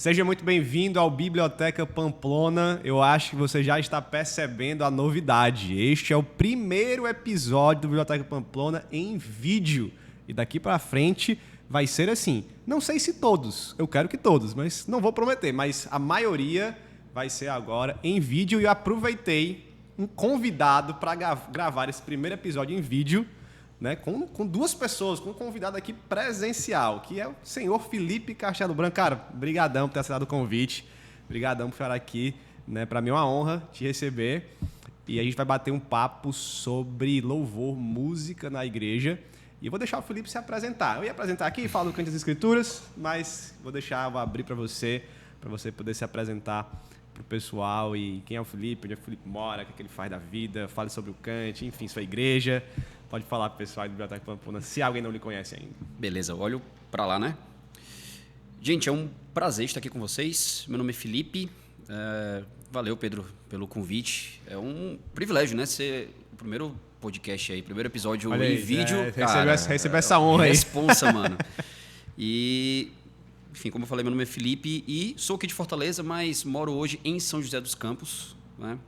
Seja muito bem-vindo ao Biblioteca Pamplona. Eu acho que você já está percebendo a novidade. Este é o primeiro episódio do Biblioteca Pamplona em vídeo. E daqui para frente vai ser assim. Não sei se todos, eu quero que todos, mas não vou prometer. Mas a maioria vai ser agora em vídeo. E eu aproveitei um convidado para gravar esse primeiro episódio em vídeo, né, com duas pessoas, com um convidado aqui presencial, que é o senhor Felipe Castelo Branco. Cara, brigadão por ter aceitado o convite, brigadão por estar aqui, né, para mim é uma honra te receber, e a gente vai bater um papo sobre louvor, música na igreja, e eu vou deixar o Felipe se apresentar. Eu ia apresentar aqui, falo do Canto das Escrituras, mas vou abrir para você poder se apresentar para o pessoal, e quem é o Felipe, onde é que o Felipe mora, o que ele faz da vida, fale sobre o Cante, enfim, sua igreja. Pode falar pro pessoal do Biblioteca Pamplona, se alguém não lhe conhece ainda. Beleza, olho para lá, né? Gente, é um prazer estar aqui com vocês. Meu nome é Felipe. Valeu, Pedro, pelo convite. É um privilégio, né? Ser o primeiro podcast aí, primeiro episódio em vídeo. Receber essa honra aí. Responsa, mano. E, enfim, como eu falei, meu nome é Felipe e sou aqui de Fortaleza, mas moro hoje em São José dos Campos, né?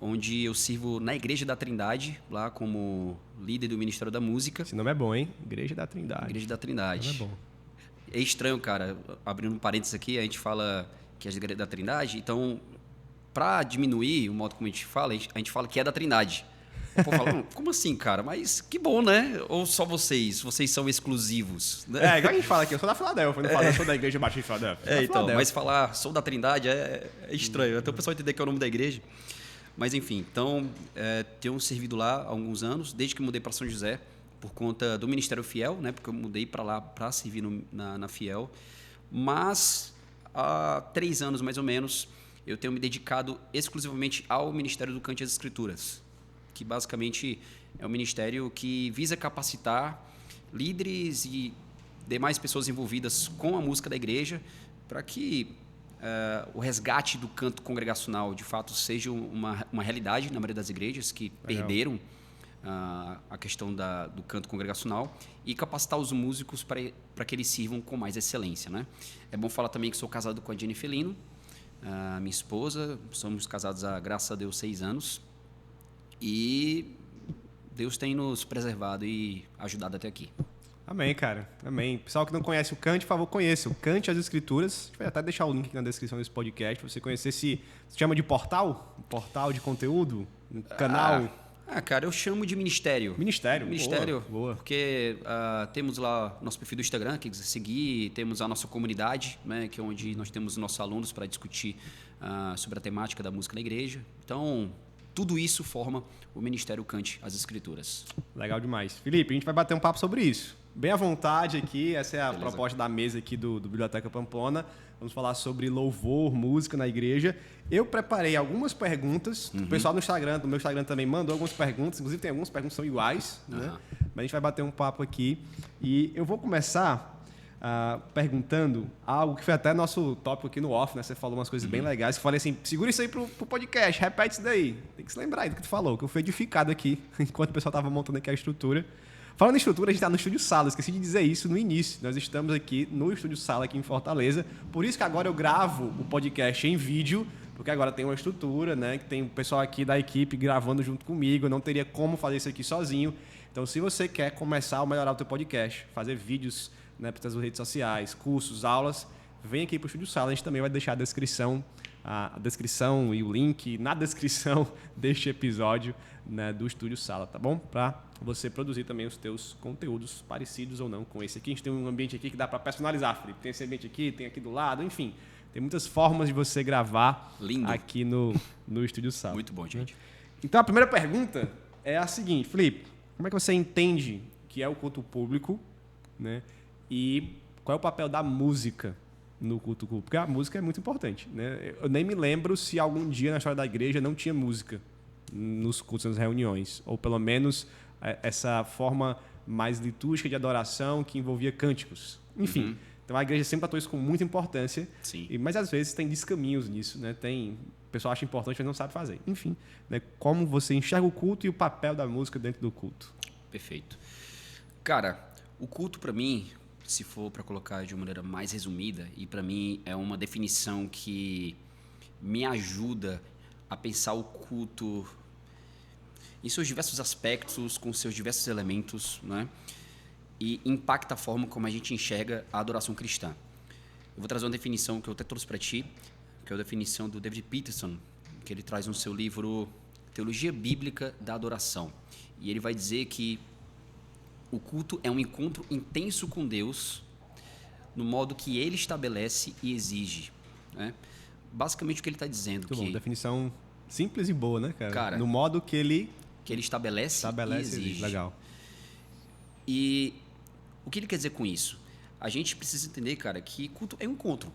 Onde eu sirvo na Igreja da Trindade, lá como líder do Ministério da Música. Esse nome é bom, hein? Igreja da Trindade. Igreja da Trindade. Esse nome é bom. É estranho, cara, abrindo um parênteses aqui, a gente fala que é a Igreja da Trindade, então, para diminuir o modo como a gente fala que é da Trindade. O povo fala, como assim, cara? Mas que bom, né? Ou só vocês são exclusivos? Né? Igual a gente fala aqui, eu sou da Filadélfia, não falo, eu sou da Igreja Batista de Filadélfia. Então, mas falar sou da Trindade é estranho, até o pessoal entender que é o nome da igreja. Mas, enfim, então, tenho servido lá há alguns anos, desde que mudei para São José, por conta do Ministério Fiel, né? Porque eu mudei para lá para servir na Fiel. Mas, há 3 anos, mais ou menos, eu tenho me dedicado exclusivamente ao Ministério do Canto e das Escrituras, que basicamente é um ministério que visa capacitar líderes e demais pessoas envolvidas com a música da igreja para que o resgate do canto congregacional, de fato, seja uma realidade na maioria das igrejas que perderam a questão do canto congregacional e capacitar os músicos para que eles sirvam com mais excelência, né? É bom falar também que sou casado com a Jenny Felino, minha esposa. Somos casados há, graças a Deus, 6 anos. E Deus tem nos preservado e ajudado até aqui. Amém, cara. Amém. Pessoal que não conhece o Cante, por favor, conheça o Cante as Escrituras. A gente vai até deixar o link aqui na descrição desse podcast para você conhecer esse... Você chama de portal? Um portal de conteúdo? Um canal? Cara, eu chamo de ministério. Ministério. Boa. Porque temos lá nosso perfil do Instagram, quem quiser seguir. Temos a nossa comunidade, né, que é onde nós temos nossos alunos para discutir sobre a temática da música na igreja. Então, tudo isso forma o Ministério Cante as Escrituras. Legal demais. Felipe, a gente vai bater um papo sobre isso. Bem à vontade aqui, essa é a Beleza. Proposta da mesa aqui do Biblioteca Pamplona. Vamos falar sobre louvor, música na igreja. Eu preparei algumas perguntas. O pessoal no meu Instagram também mandou algumas perguntas. Inclusive tem algumas perguntas que são iguais, né? Mas a gente vai bater um papo aqui. E eu vou começar perguntando algo que foi até nosso tópico aqui no off, né? Você falou umas coisas bem legais. Eu falei assim, segura isso aí pro podcast, repete isso daí. Tem que se lembrar aí do que tu falou, que eu fui edificado aqui, enquanto o pessoal estava montando aqui a estrutura. Falando em estrutura, a gente está no Estúdio Sala. Esqueci de dizer isso no início. Nós estamos aqui no Estúdio Sala, aqui em Fortaleza. Por isso que agora eu gravo o podcast em vídeo, porque agora tem uma estrutura, né? Que tem o pessoal aqui da equipe gravando junto comigo. Eu não teria como fazer isso aqui sozinho. Então, se você quer começar a melhorar o teu podcast, fazer vídeos, né, para as redes sociais, cursos, aulas, vem aqui para o Estúdio Sala. A gente também vai deixar a descrição e o link na descrição deste episódio, né, do Estúdio Sala, tá bom? Para você produzir também os teus conteúdos parecidos ou não com esse aqui. A gente tem um ambiente aqui que dá para personalizar, Felipe. Tem esse ambiente aqui, tem aqui do lado, enfim. Tem muitas formas de você gravar aqui no Estúdio Sala. Muito bom, gente. Então, a primeira pergunta é a seguinte, Felipe. Como é que você entende que é o culto público, né? E qual é o papel da música no culto público? Porque a música é muito importante, né? Eu nem me lembro se algum dia na história da igreja não tinha música nos cultos, nas reuniões. Ou pelo menos essa forma mais litúrgica de adoração que envolvia cânticos. Enfim, então a igreja sempre tratou isso com muita importância. Sim. Mas às vezes tem descaminhos nisso, né? O pessoal acha importante, mas não sabe fazer. Enfim, né? Como você enxerga o culto e o papel da música dentro do culto? Perfeito. Cara, o culto para mim se for para colocar de uma maneira mais resumida, e para mim é uma definição que me ajuda a pensar o culto em seus diversos aspectos, com seus diversos elementos, né? E impacta a forma como a gente enxerga a adoração cristã. Eu vou trazer uma definição que eu até trouxe para ti, que é a definição do David Peterson, que ele traz no seu livro Teologia Bíblica da Adoração. E ele vai dizer que o culto é um encontro intenso com Deus no modo que ele estabelece e exige, né? Basicamente o que ele está dizendo Muito bom, definição simples e boa, né, cara? No modo que ele estabelece e exige. Legal. E o que ele quer dizer com isso? A gente precisa entender, cara, que culto é um encontro.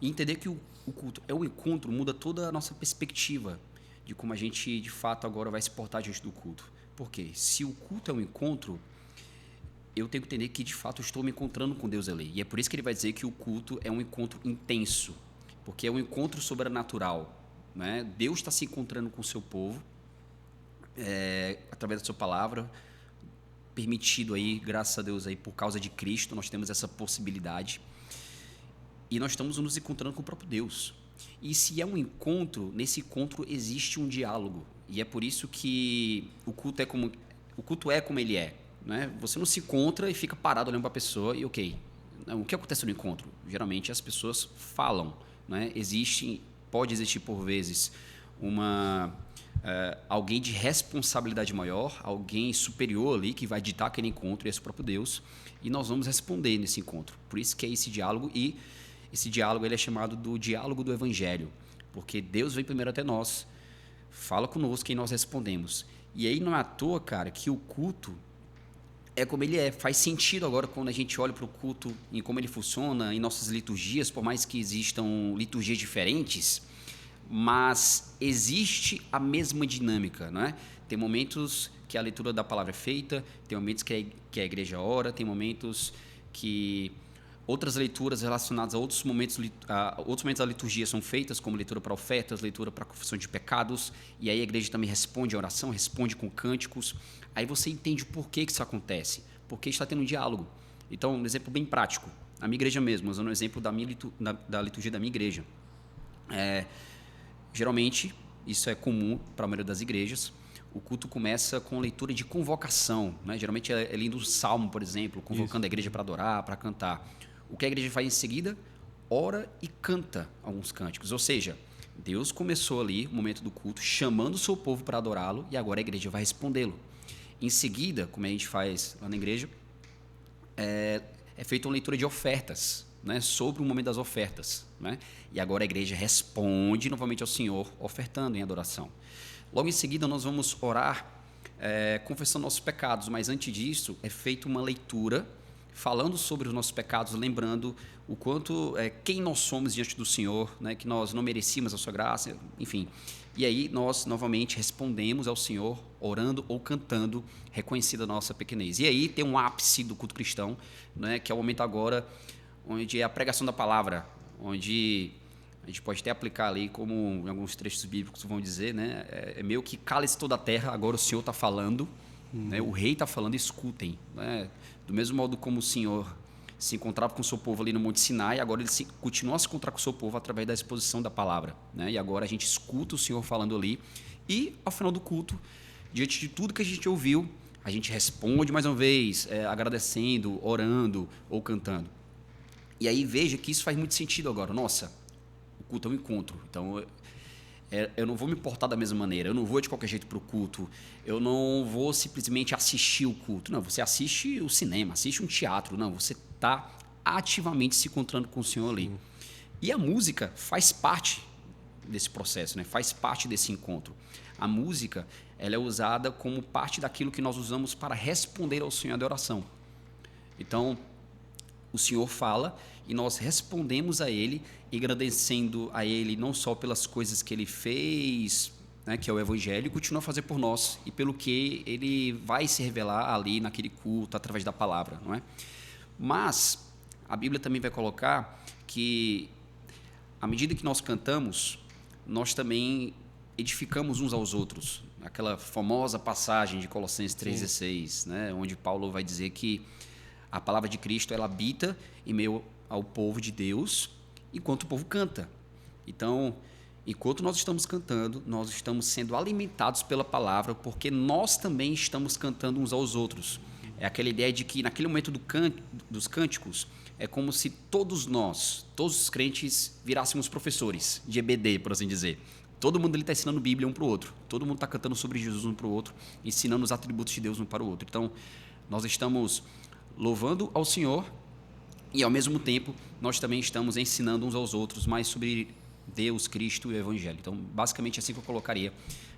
E entender que o culto é um encontro muda toda a nossa perspectiva de como a gente, de fato, agora vai se portar diante do culto. Por quê? Se o culto é um encontro, eu tenho que entender que, de fato, eu estou me encontrando com Deus ali. E é por isso que ele vai dizer que o culto é um encontro intenso, porque é um encontro sobrenatural, né? Deus está se encontrando com o seu povo, através da sua palavra, permitido aí, graças a Deus, aí, por causa de Cristo, nós temos essa possibilidade. E nós estamos nos encontrando com o próprio Deus. E se é um encontro, nesse encontro existe um diálogo. E é por isso que o culto é como ele é, né? Você não se encontra e fica parado olhando para a pessoa e ok. Não, o que acontece no encontro? Geralmente as pessoas falam, né? Pode existir por vezes alguém de responsabilidade maior, alguém superior ali que vai ditar aquele encontro, e esse próprio Deus, e nós vamos responder nesse encontro. Por isso que é esse diálogo, e esse diálogo ele é chamado do diálogo do Evangelho, porque Deus vem primeiro até nós, fala conosco e nós respondemos. E aí não é à toa, cara, que o culto é como ele é. Faz sentido agora quando a gente olha para o culto, em como ele funciona, em nossas liturgias, por mais que existam liturgias diferentes, mas existe a mesma dinâmica, não é? Tem momentos que a leitura da palavra é feita, tem momentos que a igreja ora, tem momentos que outras leituras relacionadas a outros momentos da liturgia são feitas, como leitura para ofertas, leitura para confissão de pecados, e aí a igreja também responde a oração, responde com cânticos. Aí você entende o porquê que isso acontece, porque está tendo um diálogo. Então, um exemplo bem prático, a minha igreja mesmo, usando o exemplo da liturgia da minha igreja. Geralmente, isso é comum para a maioria das igrejas, o culto começa com leitura de convocação, né? Geralmente é lindo um salmo, por exemplo, convocando a igreja para adorar, para cantar. O que a igreja faz em seguida? Ora e canta alguns cânticos. Ou seja, Deus começou ali, no momento do culto, chamando o seu povo para adorá-lo, e agora a igreja vai respondê-lo. Em seguida, como a gente faz lá na igreja, é feita uma leitura de ofertas, né, sobre o momento das ofertas, né? E agora a igreja responde novamente ao Senhor, ofertando em adoração. Logo em seguida, nós vamos orar, confessando nossos pecados, mas antes disso, é feita uma leitura falando sobre os nossos pecados, lembrando o quanto, quem nós somos diante do Senhor, né, que nós não merecíamos a sua graça, enfim. E aí nós, novamente, respondemos ao Senhor, orando ou cantando, reconhecida a nossa pequenez. E aí tem um ápice do culto cristão, né, que é o momento agora onde é a pregação da palavra, onde a gente pode até aplicar ali, como em alguns trechos bíblicos vão dizer, né, é meio que cala-se toda a terra, agora o Senhor está falando, né, o rei está falando, escutem, né? Do mesmo modo como o Senhor se encontrava com o seu povo ali no Monte Sinai, agora ele continua a se encontrar com o seu povo através da exposição da palavra, né? E agora a gente escuta o Senhor falando ali, e ao final do culto, diante de tudo que a gente ouviu, a gente responde mais uma vez, agradecendo, orando ou cantando. E aí veja que isso faz muito sentido agora. Nossa, o culto é um encontro, então eu não vou me portar da mesma maneira, eu não vou de qualquer jeito para o culto, eu não vou simplesmente assistir o culto. Não, você assiste o cinema, assiste um teatro, não, você está ativamente se encontrando com o Senhor ali. E a música faz parte desse processo, né? Faz parte desse encontro. A música, ela é usada como parte daquilo que nós usamos para responder ao Senhor de oração. Então, o Senhor fala e nós respondemos a Ele, agradecendo a Ele não só pelas coisas que Ele fez, né, que é o Evangelho, e continua a fazer por nós, e pelo que Ele vai se revelar ali naquele culto, através da palavra, não é? Mas a Bíblia também vai colocar que, à medida que nós cantamos, nós também edificamos uns aos outros. Aquela famosa passagem de Colossenses 3,16, né, onde Paulo vai dizer que A palavra de Cristo, ela habita em meio ao povo de Deus, enquanto o povo canta. Então, enquanto nós estamos cantando, nós estamos sendo alimentados pela palavra, porque nós também estamos cantando uns aos outros. É aquela ideia de que, naquele momento dos cânticos, é como se todos nós, todos os crentes, virássemos professores de EBD, por assim dizer. Todo mundo está ensinando Bíblia um para o outro. Todo mundo está cantando sobre Jesus um para o outro, ensinando os atributos de Deus um para o outro. Então, nós estamos louvando ao Senhor e, ao mesmo tempo, nós também estamos ensinando uns aos outros mais sobre Deus, Cristo e o Evangelho. Então, basicamente, é assim que eu colocaria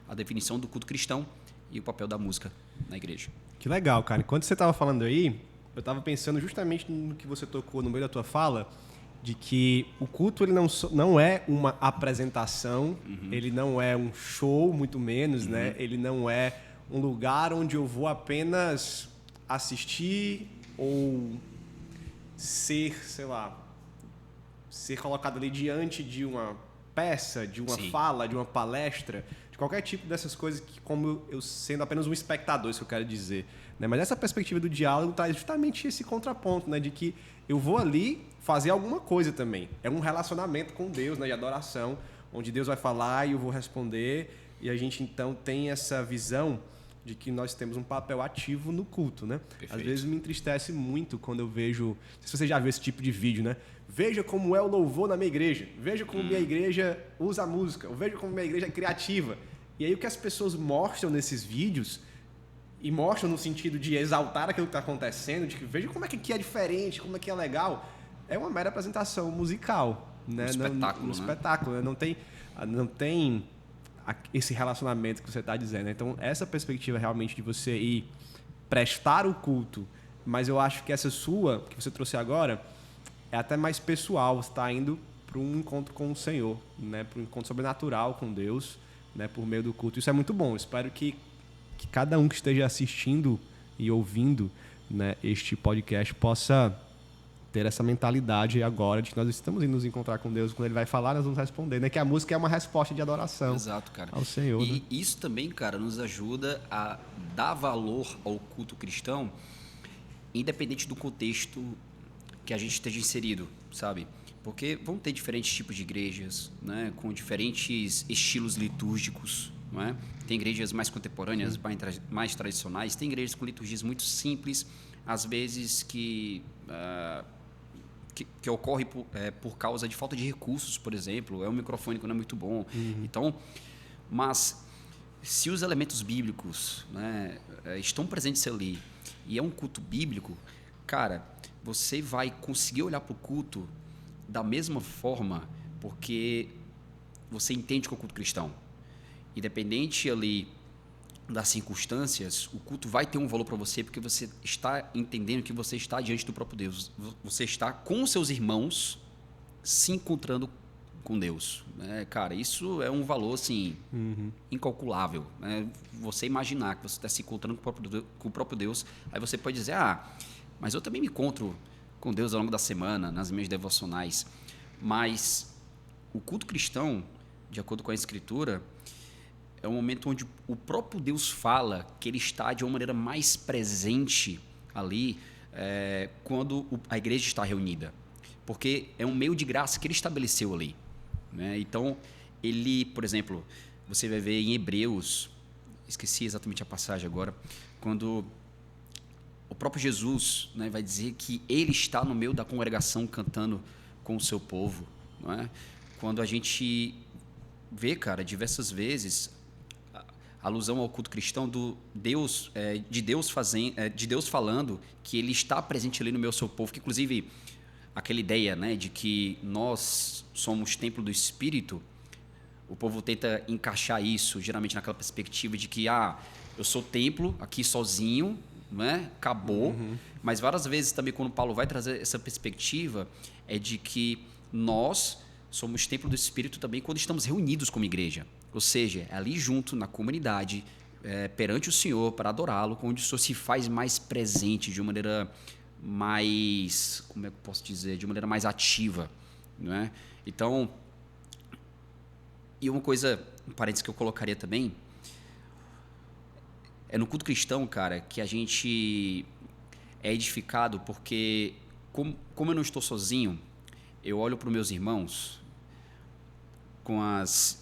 a definição do culto cristão e o papel da música na igreja. Que legal, cara. Enquanto você estava falando aí, eu estava pensando justamente no que você tocou no meio da tua fala, de que o culto ele não é uma apresentação, ele não é um show, muito menos, né? Ele não é um lugar onde eu vou apenas assistir ou ser, sei lá, ser colocado ali diante de uma peça, de uma fala, de uma palestra, de qualquer tipo dessas coisas, que como eu sendo apenas um espectador, isso que eu quero dizer. Né? Mas essa perspectiva do diálogo traz justamente esse contraponto, né? De que eu vou ali fazer alguma coisa também. É um relacionamento com Deus, né? De adoração, onde Deus vai falar e eu vou responder, e a gente então tem essa visão de que nós temos um papel ativo no culto, né? Perfeito. Às vezes me entristece muito quando eu vejo... Não sei se você já viu esse tipo de vídeo, né? Veja como é o louvor na minha igreja. Veja como minha igreja usa a música. Veja como minha igreja é criativa. E aí o que as pessoas mostram nesses vídeos, e mostram no sentido de exaltar aquilo que está acontecendo, de que veja como é que aqui é diferente, como é que é legal, é uma mera apresentação musical. Né? Um espetáculo, um espetáculo, né? Não tem esse relacionamento que você está dizendo. Né? Então, essa perspectiva realmente de você ir prestar o culto, mas eu acho que essa sua, que você trouxe agora, é até mais pessoal. Você está indo para um encontro com o Senhor, né? Para um encontro sobrenatural com Deus, né? Por meio do culto. Isso é muito bom. Eu espero que cada um que esteja assistindo e ouvindo, né, este podcast possa ter essa mentalidade agora de que nós estamos indo nos encontrar com Deus. Quando Ele vai falar, nós vamos responder, né? Que a música é uma resposta de adoração. Exato, cara. Ao Senhor. E né? isso também, cara, nos ajuda a dar valor ao culto cristão, independente do contexto que a gente esteja inserido, sabe? Porque vão ter diferentes tipos de igrejas, né, com diferentes estilos litúrgicos, não é? Tem igrejas mais contemporâneas, mais tradicionais, tem igrejas com liturgias muito simples, às vezes que ocorre por causa de falta de recursos, por exemplo, é um microfone que não é muito bom. Então, mas se os elementos bíblicos, né, estão presentes ali e é um culto bíblico, cara, você vai conseguir olhar para o culto da mesma forma, porque você entende que é o culto cristão. Independente ali das circunstâncias, o culto vai ter um valor para você, porque você está entendendo que você está diante do próprio Deus. Você está com os seus irmãos se encontrando com Deus. Cara, isso é um valor assim, incalculável. Né? Você imaginar que você está se encontrando com o próprio Deus, aí você pode dizer, mas eu também me encontro com Deus ao longo da semana, nas minhas devocionais. Mas o culto cristão, de acordo com a Escritura, é um momento onde o próprio Deus fala que Ele está de uma maneira mais presente ali quando a igreja está reunida. Porque é um meio de graça que Ele estabeleceu ali. Né? Então, Ele, por exemplo, você vai ver em Hebreus, esqueci exatamente a passagem agora, quando o próprio Jesus, né, vai dizer que Ele está no meio da congregação cantando com o seu povo. Não é? Quando a gente vê, cara, diversas vezes alusão ao culto cristão de Deus falando que Ele está presente ali no meio do seu povo, que inclusive aquela ideia, né, de que nós somos templo do Espírito, o povo tenta encaixar isso geralmente naquela perspectiva de que eu sou templo aqui sozinho, né? Acabou. Mas várias vezes também quando Paulo vai trazer essa perspectiva é de que nós somos templo do Espírito também quando estamos reunidos como igreja. Ou seja, é ali junto na comunidade, perante o Senhor, para adorá-lo, onde o Senhor se faz mais presente de uma maneira mais, como é que eu posso dizer, de uma maneira mais ativa, não é? Então, e uma coisa, um parênteses que eu colocaria também, é no culto cristão, cara, que a gente é edificado porque, como eu não estou sozinho, eu olho para os meus irmãos com as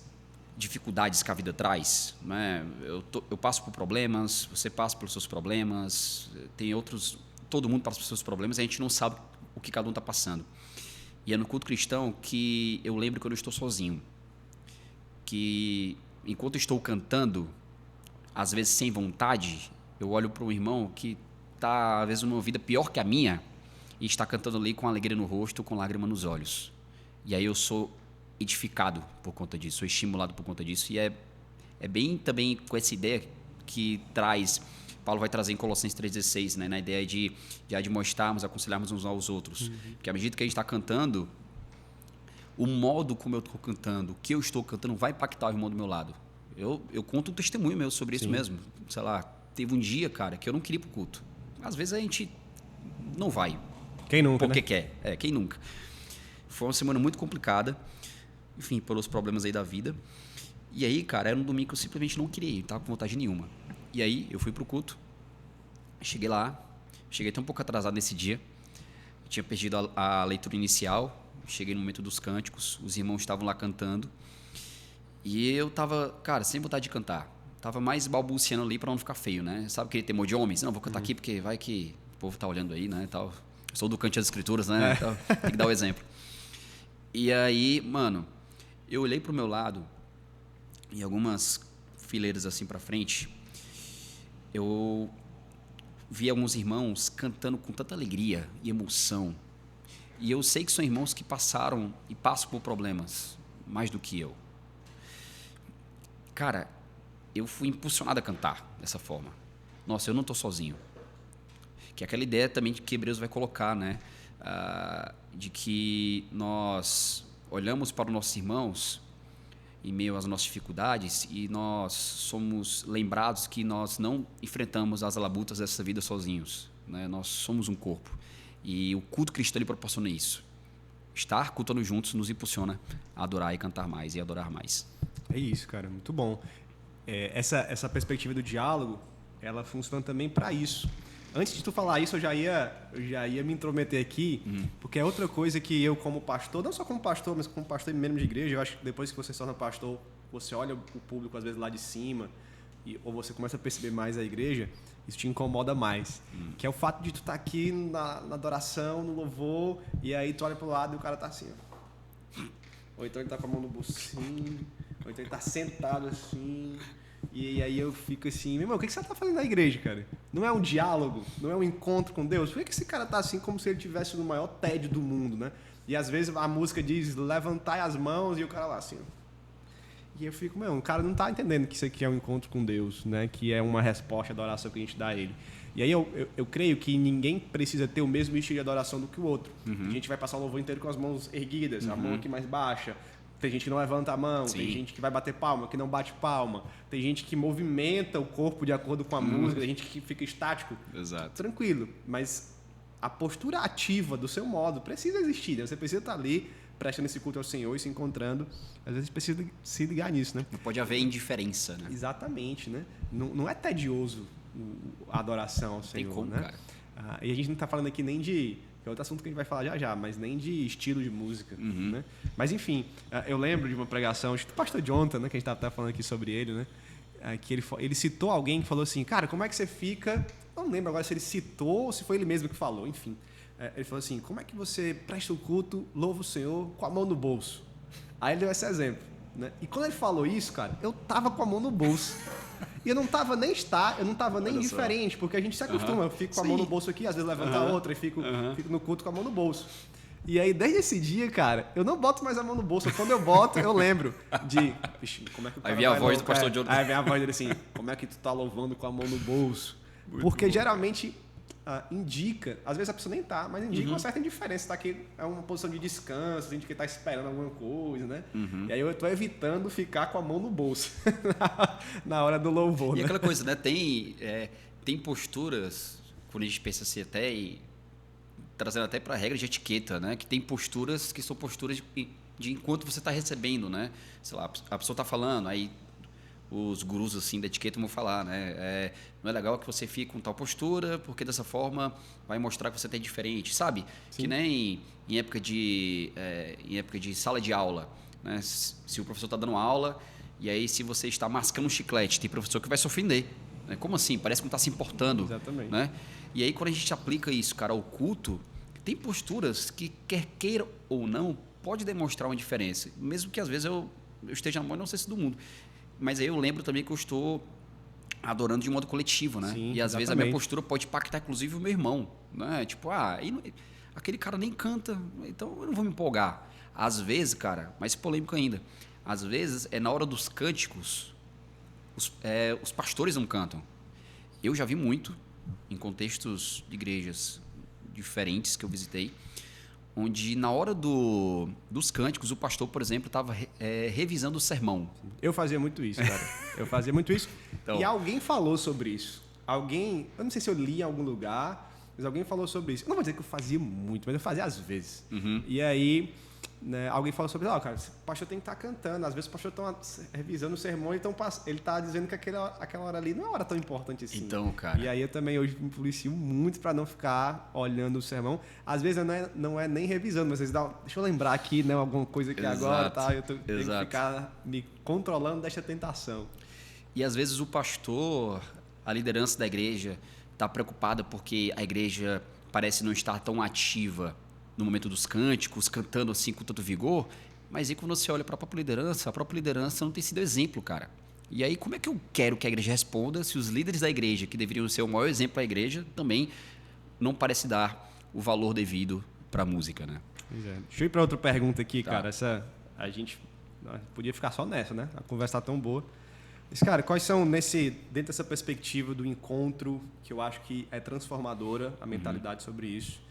dificuldades que a vida traz, né? Eu passo por problemas, você passa pelos seus problemas, tem outros, todo mundo passa pelos seus problemas, a gente não sabe o que cada um está passando. E é no culto cristão que eu lembro que eu não estou sozinho, que enquanto eu estou cantando, às vezes sem vontade, eu olho para um irmão que está, às vezes, numa vida pior que a minha e está cantando ali com alegria no rosto, com lágrima nos olhos. E aí eu sou edificado por conta disso, sou estimulado por conta disso. E é bem também com essa ideia que Paulo vai trazer em Colossenses 3,16, né? Na ideia de admoestarmos, aconselharmos uns aos outros. Porque à medida que a gente está cantando, o modo como eu estou cantando, o que eu estou cantando, vai impactar o irmão do meu lado. Eu conto um testemunho meu sobre isso mesmo. Sei lá, teve um dia, cara, que eu não queria ir pro culto. Às vezes a gente não vai. Quem nunca, porque né? quer. Quem nunca. Foi uma semana muito complicada. Enfim, pelos problemas aí da vida. E aí, cara, era um domingo que eu simplesmente não queria ir. Não tava com vontade nenhuma. E aí, eu fui pro culto. Cheguei lá. Cheguei até um pouco atrasado nesse dia. Eu tinha perdido a leitura inicial. Cheguei no momento dos cânticos. Os irmãos estavam lá cantando. E eu tava, cara, sem vontade de cantar. Tava mais balbuciando ali pra não ficar feio, né? Sabe aquele temor de homens? Não, vou cantar aqui porque vai que o povo tá olhando aí, né? Tal. Eu sou do Cante das Escrituras, né? Então, tem que dar o exemplo. E aí, mano, eu olhei pro meu lado, em algumas fileiras assim pra frente, eu vi alguns irmãos cantando com tanta alegria e emoção. E eu sei que são irmãos que passaram e passam por problemas mais do que eu. Cara, eu fui impulsionado a cantar dessa forma. Nossa, eu não estou sozinho. Que é aquela ideia também de que Hebreus vai colocar, né? De que nós olhamos para os nossos irmãos em meio às nossas dificuldades e nós somos lembrados que nós não enfrentamos as labutas dessa vida sozinhos, né? Nós somos um corpo. E o culto cristão ele proporciona isso. Estar cultuando juntos nos impulsiona a adorar e cantar mais e adorar mais. É isso, cara, muito bom. Essa perspectiva do diálogo, ela funciona também para isso. Antes de tu falar isso, eu já ia me intrometer aqui, porque é outra coisa que eu, como pastor, não só como pastor, mas como pastor mesmo de igreja, eu acho que depois que você se torna pastor, você olha o público, às vezes, lá de cima, ou você começa a perceber mais a igreja, isso te incomoda mais. Que é o fato de tu estar aqui na adoração, no louvor, e aí tu olha pro lado e o cara tá assim, ó. Ou então ele tá com a mão no bolsinho, ou então ele tá sentado assim. E aí eu fico assim, meu irmão, o que você tá fazendo na igreja, cara? Não é um diálogo? Não é um encontro com Deus? Por que esse cara tá assim como se ele estivesse no maior tédio do mundo, né? E às vezes a música diz, levantai as mãos, e o cara lá assim, ó. E eu fico, meu, o cara não tá entendendo que isso aqui é um encontro com Deus, né? Que é uma resposta à adoração que a gente dá a Ele. E aí eu creio que ninguém precisa ter o mesmo estilo de adoração do que o outro. A gente vai passar o louvor inteiro com as mãos erguidas, a mão aqui mais baixa. Tem gente que não levanta a mão, tem gente que vai bater palma, que não bate palma. Tem gente que movimenta o corpo de acordo com a música, tem gente que fica estático. Exato. Tranquilo, mas a postura ativa do seu modo precisa existir, né? Você precisa estar ali prestando esse culto ao Senhor e se encontrando. Às vezes precisa se ligar nisso, né? Não pode haver indiferença, né? Exatamente, né? Não é tedioso a adoração ao Senhor, tem como, né? cara. E a gente não está falando aqui nem de... É outro assunto que a gente vai falar já, mas nem de estilo de música, né? Mas, enfim, eu lembro de uma pregação, acho que do pastor Jonathan, né? Que a gente estava falando aqui sobre ele, né? Que ele citou alguém que falou assim, cara, como é que você fica... Não lembro agora se ele citou ou se foi ele mesmo que falou, enfim. Ele falou assim, como é que você presta o culto, louva o Senhor com a mão no bolso? Aí ele deu esse exemplo, né? E quando ele falou isso, cara, eu tava com a mão no bolso. E eu não tava nem indiferente, porque a gente se acostuma. Eu fico com a mão no bolso aqui, às vezes levanta a outra e fico no culto com a mão no bolso. E aí, desde esse dia, cara, eu não boto mais a mão no bolso. Quando eu boto, eu lembro de... Vixe, como é que o cara aí vem a voz do pastor Jonathan. Aí vem a voz dele assim, como é que tu tá louvando com a mão no bolso? Porque geralmente indica, às vezes a pessoa nem tá, mas indica uma certa indiferença. Tá aqui é uma posição de descanso, indica que tá esperando alguma coisa, né? E aí eu tô evitando ficar com a mão no bolso na hora do louvor. E né? aquela coisa, né? Tem posturas, quando a gente pensa assim até, e trazendo até para a regra de etiqueta, né? Que tem posturas que são posturas de enquanto você está recebendo, né? Sei lá, a pessoa está falando, aí os gurus assim da etiqueta vão falar, né? Não é legal que você fique com tal postura, porque dessa forma vai mostrar que você tem diferente, sabe? Sim. Que nem em época de sala de aula, né? Se o professor está dando aula e aí se você está mascando um chiclete, tem professor que vai se ofender, né? Como assim? Parece que não está se importando. Exatamente. Né? E aí quando a gente aplica isso, cara, ao culto, tem posturas que quer queira ou não pode demonstrar uma diferença, mesmo que às vezes eu esteja na maior inocência do mundo. Mas aí eu lembro também que eu estou adorando de modo coletivo, né? Sim, e às vezes a exatamente. minha postura pode impactar inclusive o meu irmão, né? Tipo, aquele cara nem canta, então eu não vou me empolgar. Às vezes, cara, mais polêmico ainda, às vezes é na hora dos cânticos, os pastores não cantam. Eu já vi muito em contextos de igrejas diferentes que eu visitei, onde na hora dos cânticos, o pastor, por exemplo, estava revisando o sermão. Eu fazia muito isso, cara. Eu fazia muito isso. Então, E alguém falou sobre isso. Alguém, eu não sei se eu li em algum lugar, mas alguém falou sobre isso. Eu não vou dizer que eu fazia muito, mas eu fazia às vezes. E aí, né, alguém falou sobre isso. Cara, o pastor tem que estar cantando. Às vezes o pastor está revisando o sermão e ele está dizendo que aquela hora ali não é uma hora tão importante assim. Então, cara. E aí eu também hoje me policio muito para não ficar olhando o sermão. Às vezes não é nem revisando, mas às vezes deixa eu lembrar aqui, né, alguma coisa aqui agora, tá? Eu tenho que ficar me controlando desta tentação. E às vezes o pastor, a liderança da igreja, está preocupada porque a igreja parece não estar tão ativa no momento dos cânticos, cantando assim com tanto vigor, mas aí quando você olha para a própria liderança não tem sido exemplo, cara. E aí como é que eu quero que a igreja responda se os líderes da igreja, que deveriam ser o maior exemplo da igreja, também não parece dar o valor devido para a música, né? Pois é. Deixa eu ir para outra pergunta aqui, Tá. cara. A gente podia ficar só nessa, né? A conversa tá tão boa. Mas, cara, quais são, dentro dessa perspectiva do encontro, que eu acho que é transformadora, a mentalidade sobre isso,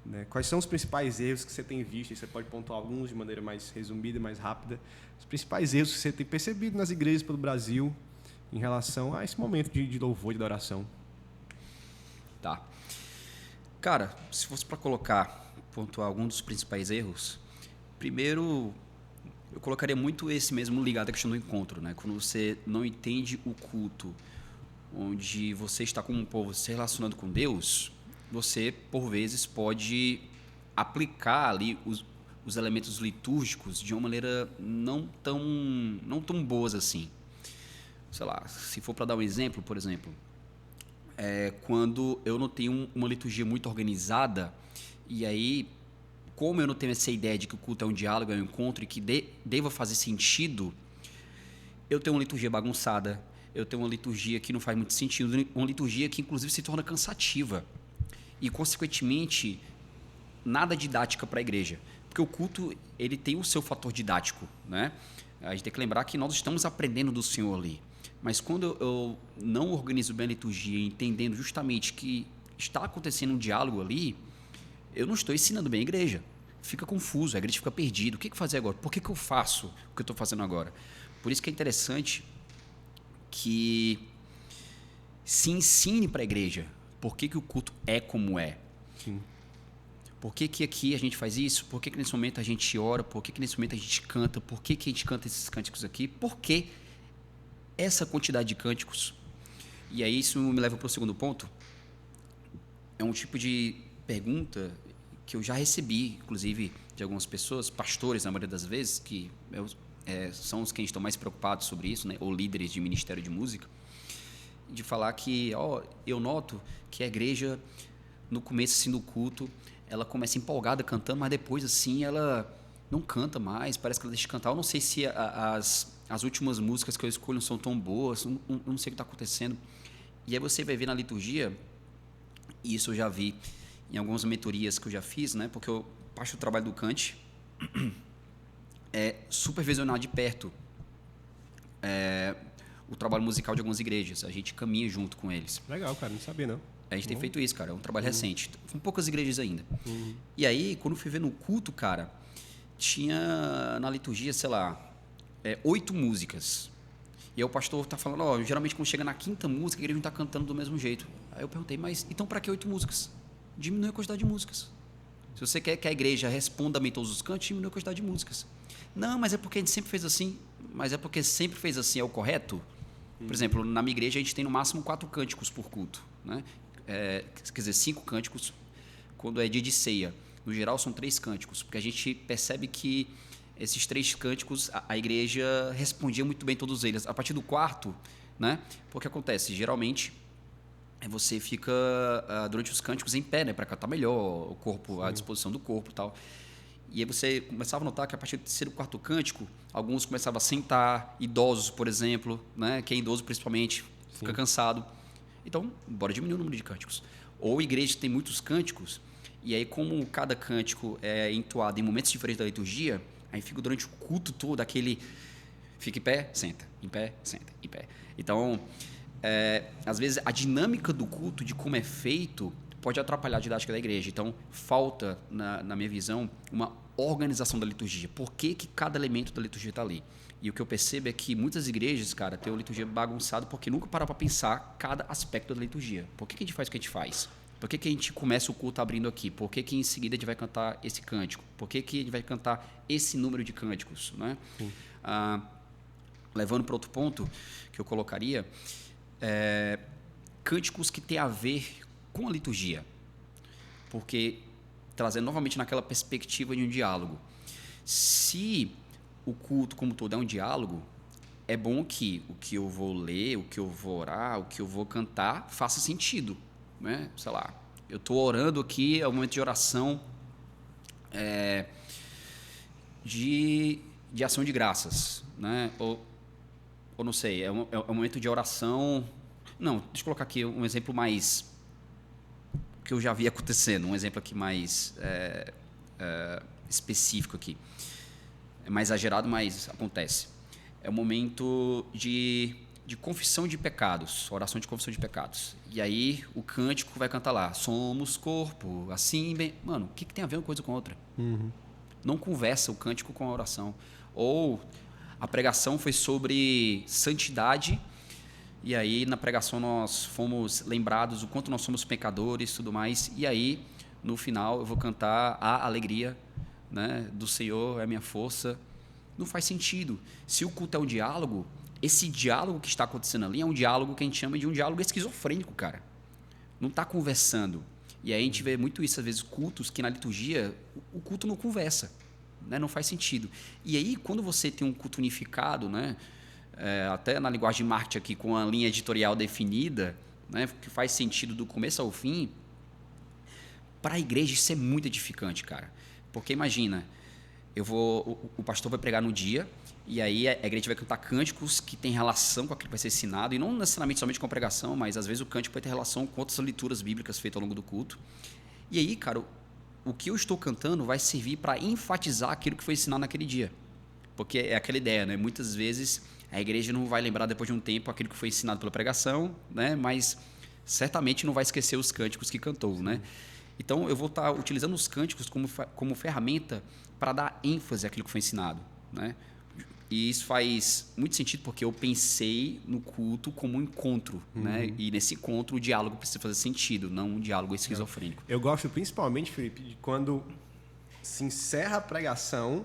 né? Quais são os principais erros que você tem visto? E você pode pontuar alguns de maneira mais resumida e mais rápida. Os principais erros que você tem percebido nas igrejas pelo Brasil em relação a esse momento de louvor e de adoração. Tá. Cara, se fosse para pontuar alguns dos principais erros, primeiro eu colocaria muito esse mesmo ligado à questão do encontro, né? Quando você não entende o culto, onde você está como um povo se relacionando com Deus, você, por vezes, pode aplicar ali os elementos litúrgicos de uma maneira não tão boas assim. Sei lá, se for para dar um exemplo, por exemplo, quando eu não tenho uma liturgia muito organizada, e aí, como eu não tenho essa ideia de que o culto é um diálogo, é um encontro e que deva fazer sentido, eu tenho uma liturgia bagunçada, eu tenho uma liturgia que não faz muito sentido, uma liturgia que inclusive se torna cansativa e, consequentemente, nada didática para a igreja. Porque o culto ele tem o seu fator didático, né? A gente tem que lembrar que nós estamos aprendendo do Senhor ali. Mas quando eu não organizo bem a liturgia, entendendo justamente que está acontecendo um diálogo ali, eu não estou ensinando bem a igreja. Fica confuso, a igreja fica perdida. O que fazer agora? Por que eu faço o que eu estou fazendo agora? Por isso que é interessante que se ensine para a igreja por que o culto é como é. Sim. Por que aqui a gente faz isso? Por que nesse momento a gente ora? Por que nesse momento a gente canta? Por que a gente canta esses cânticos aqui? Por que essa quantidade de cânticos? E aí isso me leva para o segundo ponto. É um tipo de pergunta que eu já recebi, inclusive, de algumas pessoas, pastores, na maioria das vezes, que são os que estão mais preocupados sobre isso, né? Ou líderes de ministério de música, de falar que, eu noto que a igreja, no começo assim, do culto, ela começa empolgada cantando, mas depois assim ela não canta mais, parece que ela deixa de cantar. Eu não sei se as últimas músicas que eu escolho não são tão boas, não sei o que está acontecendo. E aí você vai ver na liturgia, e isso eu já vi em algumas mentorias que eu já fiz, né? Porque eu parte do trabalho do Cante é supervisionar de perto o trabalho musical de algumas igrejas. A gente caminha junto com eles. Legal, cara, não sabia não. A gente tem feito isso, cara. É um trabalho recente. Com poucas igrejas ainda. E aí, quando eu fui ver no culto, cara, tinha na liturgia, sei lá, 8 músicas. E aí o pastor tá falando, geralmente quando chega na 5ª música, a igreja não tá cantando do mesmo jeito. Aí eu perguntei, mas então para que 8 músicas? Diminui a quantidade de músicas. Se você quer que a igreja responda bem todos os cantos, diminui a quantidade de músicas. Não, mas é porque a gente sempre fez assim. Mas é porque sempre fez assim é o correto? Por exemplo, na minha igreja a gente tem no máximo 4 cânticos por culto, né? Quer dizer, 5 cânticos quando é dia de ceia. No geral são 3 cânticos, porque a gente percebe que esses 3 cânticos a igreja respondia muito bem todos eles. A partir do 4º, né? Porque acontece, geralmente você fica durante os cânticos em pé, né, para cantar melhor o corpo, a disposição do corpo e tal. E aí você começava a notar que a partir do 3º, 4º cântico, alguns começavam a sentar, idosos, por exemplo, né? Quem é idoso principalmente fica cansado. Então, bora diminuir o número de cânticos. Ou igreja tem muitos cânticos, e aí como cada cântico é entoado em momentos diferentes da liturgia, aí fica durante o culto todo aquele fica em pé, senta, em pé, senta, em pé. Então, às vezes a dinâmica do culto, de como é feito, pode atrapalhar a didática da igreja. Então, falta, na minha visão, uma organização da liturgia. Por que cada elemento da liturgia está ali? E o que eu percebo é que muitas igrejas, cara, têm uma liturgia bagunçada porque nunca param para pensar cada aspecto da liturgia. Por que a gente faz o que a gente faz? Por que a gente começa o culto abrindo aqui? Por que em seguida a gente vai cantar esse cântico? Por que a gente vai cantar esse número de cânticos? Né? Levando para outro ponto que eu colocaria, cânticos que têm a ver com a liturgia, porque trazendo novamente naquela perspectiva de um diálogo. Se o culto como todo é um diálogo, é bom que o que eu vou ler, o que eu vou orar, o que eu vou cantar faça sentido, né? Sei lá, eu estou orando aqui, é um momento de oração, de ação de graças, né? Ou não sei, é um momento de oração. Não, deixa eu colocar aqui um exemplo mais que eu já vi acontecendo, um exemplo aqui mais específico aqui. É mais exagerado, mas acontece. É um momento de confissão de pecados, oração de confissão de pecados. E aí o cântico vai cantar lá, somos corpo, assim bem... Mano, o que tem a ver uma coisa com a outra? Não conversa o cântico com a oração. Ou a pregação foi sobre santidade, e aí na pregação nós fomos lembrados o quanto nós somos pecadores e tudo mais, e aí no final eu vou cantar a alegria, né, do Senhor é a minha força. Não faz sentido. Se o culto é um diálogo, esse diálogo que está acontecendo ali é um diálogo que a gente chama de um diálogo esquizofrênico, cara. Não está conversando. E aí a gente vê muito isso, às vezes, cultos que na liturgia o culto não conversa, né? Não faz sentido. E aí, quando você tem um culto unificado, né? Até na linguagem de marketing aqui, com a linha editorial definida, né? Que faz sentido do começo ao fim, para a igreja isso é muito edificante, cara. Porque imagina, o pastor vai pregar no dia, e aí a igreja vai cantar cânticos que têm relação com aquilo que vai ser ensinado, e não necessariamente somente com a pregação, mas às vezes o cântico vai ter relação com outras leituras bíblicas feitas ao longo do culto. E aí, cara, o que eu estou cantando vai servir para enfatizar aquilo que foi ensinado naquele dia. Porque é aquela ideia, né? Muitas vezes a igreja não vai lembrar depois de um tempo aquilo que foi ensinado pela pregação, né? Mas certamente não vai esquecer os cânticos que cantou, né? Então, eu vou estar utilizando os cânticos como ferramenta para dar ênfase àquilo que foi ensinado, né? E isso faz muito sentido porque eu pensei no culto como um encontro, né? E nesse encontro o diálogo precisa fazer sentido, não um diálogo esquizofrênico. Eu gosto principalmente, Felipe, de quando se encerra a pregação,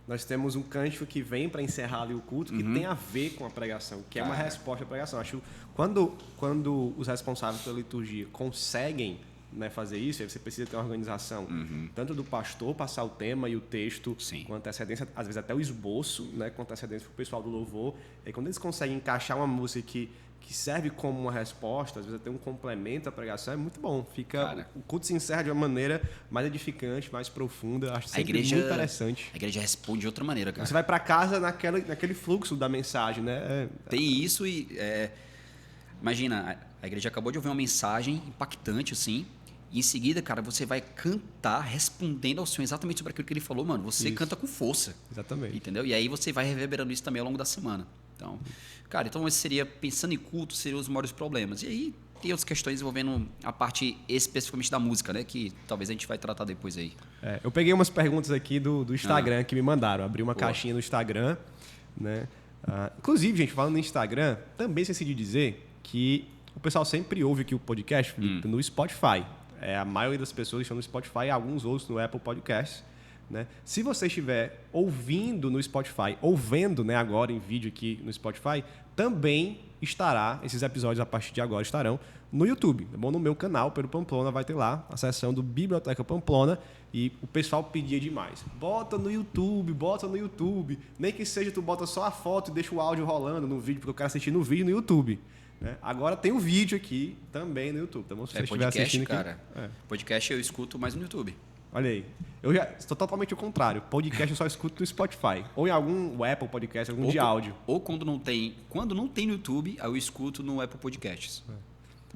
nós temos um cântico que vem para encerrar ali o culto, que tem a ver com a pregação, que é uma resposta à pregação. Acho que quando os responsáveis pela liturgia conseguem, né, fazer isso, aí você precisa ter uma organização, tanto do pastor passar o tema e o texto, com antecedência, às vezes até o esboço, né, com antecedência para o pessoal do louvor. E aí, quando eles conseguem encaixar uma música que serve como uma resposta, às vezes até um complemento à pregação, é muito bom. O culto se encerra de uma maneira mais edificante, mais profunda. Acho sempre muito interessante. A igreja responde de outra maneira, cara. Você vai para casa naquele fluxo da mensagem, né? Tem isso e... imagina, a igreja acabou de ouvir uma mensagem impactante, assim, e em seguida, cara, você vai cantar respondendo ao Senhor exatamente sobre aquilo que ele falou, mano. Você canta com força. Exatamente. Entendeu? E aí você vai reverberando isso também ao longo da semana. Então, cara, esse seria, pensando em culto, seriam os maiores problemas. E aí tem outras questões envolvendo a parte especificamente da música, né? Que talvez a gente vai tratar depois aí. Eu peguei umas perguntas aqui do Instagram que me mandaram. Abri uma caixinha no Instagram, né? Inclusive, gente, falando no Instagram, também esqueci de dizer que o pessoal sempre ouve aqui o podcast, Felipe, no Spotify. A maioria das pessoas estão no Spotify, alguns outros no Apple Podcasts. né? Se você estiver ouvindo no Spotify, ou vendo, né, agora em vídeo aqui no Spotify, também esses episódios a partir de agora estarão no YouTube, tá bom? No meu canal, Pedro Pamplona, vai ter lá a seção do Biblioteca Pamplona e o pessoal pedia demais. Bota no YouTube, nem que seja tu bota só a foto e deixa o áudio rolando no vídeo, porque eu quero assistir no vídeo no YouTube. Né? Agora tem o vídeo aqui também no YouTube, tá bom? Se você estiver assistindo aqui, cara. Podcast eu escuto mais no YouTube. Olha aí. Eu já estou totalmente o contrário. Podcast eu só escuto no Spotify. Ou em algum Apple Podcast, algum de áudio. Ou quando não tem no YouTube, aí eu escuto no Apple Podcasts.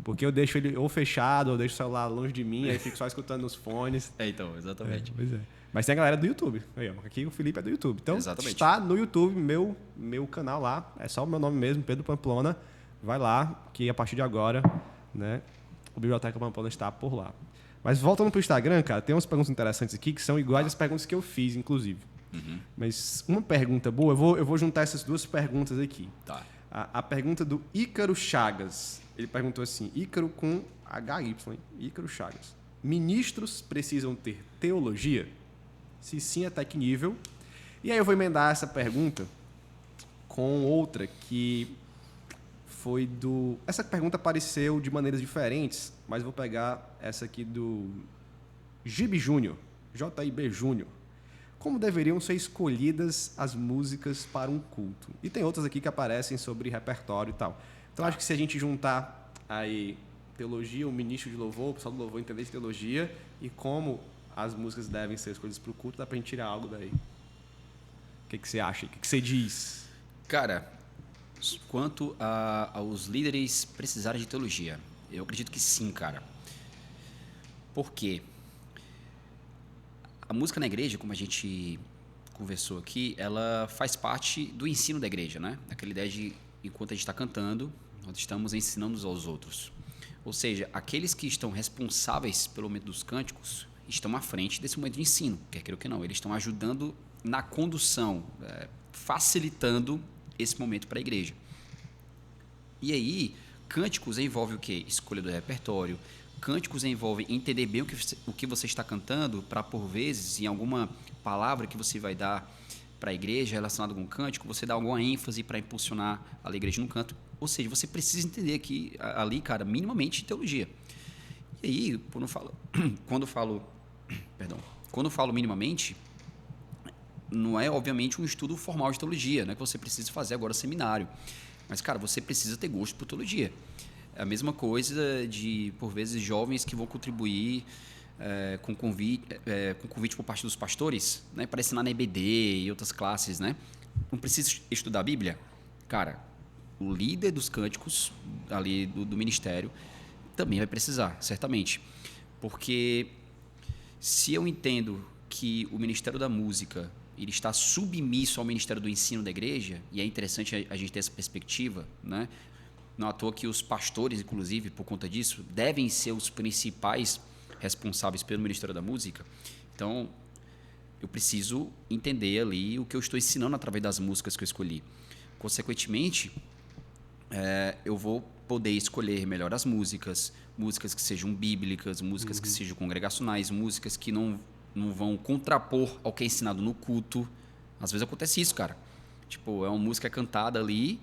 Porque eu deixo ele ou fechado, ou deixo o celular longe de mim, aí fico só escutando nos fones. Então, exatamente. Pois é. Mas tem a galera do YouTube. Aí, ó, aqui o Felipe é do YouTube. Então, exatamente. Está no YouTube, meu canal lá. É só o meu nome mesmo, Pedro Pamplona. Vai lá, que a partir de agora, né, o Biblioteca Pamplona está por lá. Mas voltando pro Instagram, cara, tem umas perguntas interessantes aqui que são iguais às perguntas que eu fiz, inclusive. Uhum. Mas uma pergunta boa, eu vou juntar essas duas perguntas aqui. Tá. A pergunta do Ícaro Chagas. Ele perguntou assim, Ícaro com HY, hein? Ícaro Chagas. Ministros precisam ter teologia? Se sim, até que nível? E aí eu vou emendar essa pergunta com outra que foi do... Essa pergunta apareceu de maneiras diferentes, mas vou pegar essa aqui do Gibi Júnior, JIB Júnior. Como deveriam ser escolhidas as músicas para um culto? E tem outras aqui que aparecem sobre repertório e tal. Então, acho que se a gente juntar aí teologia, o ministro de louvor, o pessoal do louvor entender de teologia e como as músicas devem ser escolhidas para o culto, dá para a gente tirar algo daí. O que você acha? O que você diz? Cara, quanto aos líderes precisarem de teologia, eu acredito que sim, cara. Por quê? A música na igreja, como a gente conversou aqui, ela faz parte do ensino da igreja, né? Aquela ideia de, enquanto a gente está cantando, nós estamos ensinando uns aos outros. Ou seja, aqueles que estão responsáveis pelo momento dos cânticos estão à frente desse momento de ensino, quer queira ou que não. Eles estão ajudando na condução, facilitando esse momento para a igreja. E aí, cânticos envolve o quê? Escolha do repertório. Cânticos envolve entender bem o que você está cantando para, por vezes, em alguma palavra que você vai dar para a igreja relacionada com cântico, você dá alguma ênfase para impulsionar a igreja no canto. Ou seja, você precisa entender aqui, ali, cara, minimamente teologia. E aí, quando falo minimamente, não é, obviamente, um estudo formal de teologia, não é que você precisa fazer agora seminário. Mas, cara, você precisa ter gosto por teologia. É a mesma coisa de, por vezes, jovens que vão contribuir com convite por parte dos pastores, né, para ensinar na EBD e outras classes, né? Não precisa estudar a Bíblia? Cara, o líder dos cânticos ali do ministério também vai precisar, certamente. Porque se eu entendo que o Ministério da Música ele está submisso ao Ministério do Ensino da Igreja, e é interessante a gente ter essa perspectiva, né? Não à toa que os pastores, inclusive, por conta disso, devem ser os principais responsáveis pelo Ministério da Música. Então, eu preciso entender ali o que eu estou ensinando através das músicas que eu escolhi. Consequentemente, eu vou poder escolher melhor as músicas que sejam bíblicas, músicas que sejam congregacionais, músicas que não vão contrapor ao que é ensinado no culto. Às vezes acontece isso, cara. Tipo, é uma música cantada ali,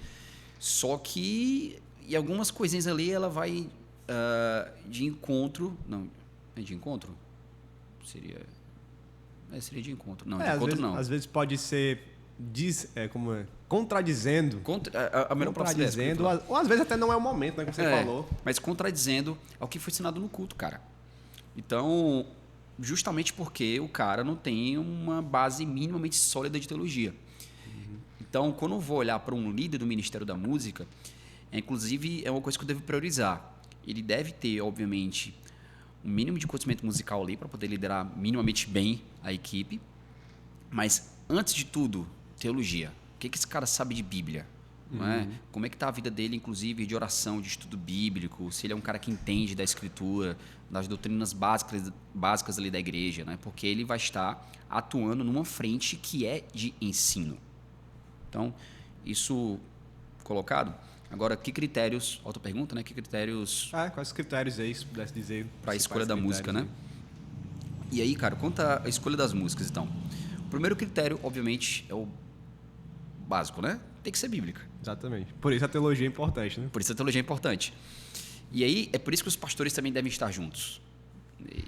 só que em algumas coisinhas ali ela vai de encontro... Não, é de encontro? Seria de encontro. Não, de encontro não. Às vezes pode ser contradizendo. A melhor contradizendo, ou às vezes até não é o momento, né, como você falou. Mas contradizendo ao que foi ensinado no culto, cara. Então, justamente porque o cara não tem uma base minimamente sólida de teologia. Então, quando eu vou olhar para um líder do Ministério da Música, inclusive é uma coisa que eu devo priorizar. Ele deve ter, obviamente, um mínimo de conhecimento musical ali para poder liderar minimamente bem a equipe. Mas, antes de tudo, teologia. O que esse cara sabe de Bíblia? Não é? Como é que está a vida dele, inclusive, de oração, de estudo bíblico? Se ele é um cara que entende da Escritura, das doutrinas básicas ali da igreja, né? Porque ele vai estar atuando numa frente que é de ensino. Então, isso colocado. Agora, que critérios... Outra pergunta, né? Que critérios... Quais critérios aí, se pudesse dizer? Para a escolha da música, né? E aí, cara, quanto à escolha das músicas, então. O primeiro critério, obviamente, é o básico, né? Tem que ser bíblica. Exatamente. Por isso a teologia é importante, né? Por isso a teologia é importante. E aí, é por isso que os pastores também devem estar juntos.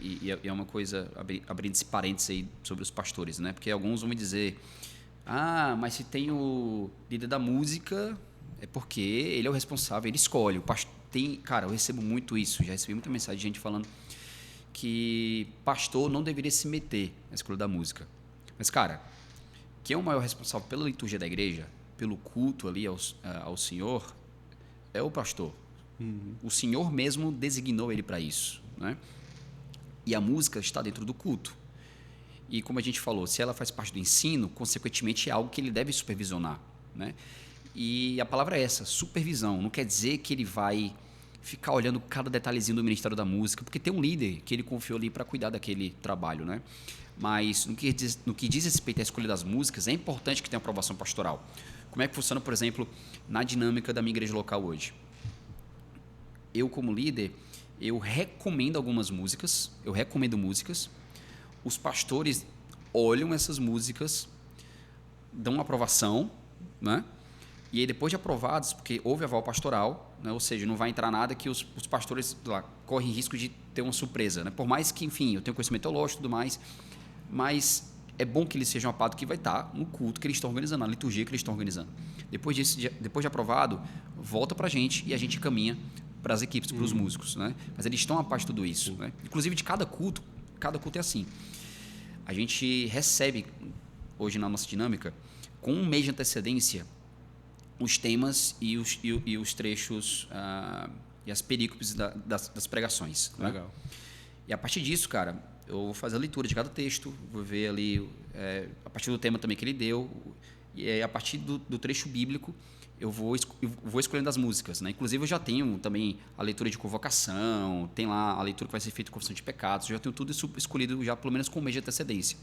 E é uma coisa, abrindo esse parênteses aí sobre os pastores, né? Porque alguns vão me dizer, mas se tem o líder da música, é porque ele é o responsável, ele escolhe. Cara, eu recebo muito isso, já recebi muita mensagem de gente falando que pastor não deveria se meter na escolha da música. Mas, cara, quem é o maior responsável pela liturgia da igreja, pelo culto ali ao Senhor, é o pastor. O Senhor mesmo designou ele para isso, né? E a música está dentro do culto. E como a gente falou, se ela faz parte do ensino, consequentemente é algo que ele deve supervisionar, né? E a palavra é essa, supervisão. Não quer dizer que ele vai ficar olhando cada detalhezinho do Ministério da Música, porque tem um líder que ele confiou ali para cuidar daquele trabalho, né? Mas no que diz respeito à escolha das músicas, é importante que tenha aprovação pastoral. Como é que funciona, por exemplo, na dinâmica da minha igreja local hoje? Eu, como líder, eu recomendo músicas, os pastores olham essas músicas, dão uma aprovação, né? E aí, depois de aprovados, porque houve aval pastoral, né? Ou seja, não vai entrar nada que os pastores lá correm risco de ter uma surpresa, né? Por mais que, enfim, eu tenho conhecimento teológico e tudo mais, mas é bom que eles sejam apados que vai estar no culto que eles estão organizando, na liturgia que eles estão organizando. Depois de aprovado, volta para a gente e a gente caminha para as equipes, para os músicos, né? Mas eles estão a parte de tudo isso, né? Inclusive de cada culto é assim. A gente recebe, hoje na nossa dinâmica, com um mês de antecedência, os temas e os trechos e as perícopes das pregações. Legal. Né? E a partir disso, cara, eu vou fazer a leitura de cada texto, vou ver ali, a partir do tema também que ele deu, e a partir do trecho bíblico, eu vou escolhendo as músicas, né? Inclusive, eu já tenho também a leitura de convocação, tem lá a leitura que vai ser feita de confissão de pecados, já tenho tudo isso escolhido já pelo menos com um mês de antecedência.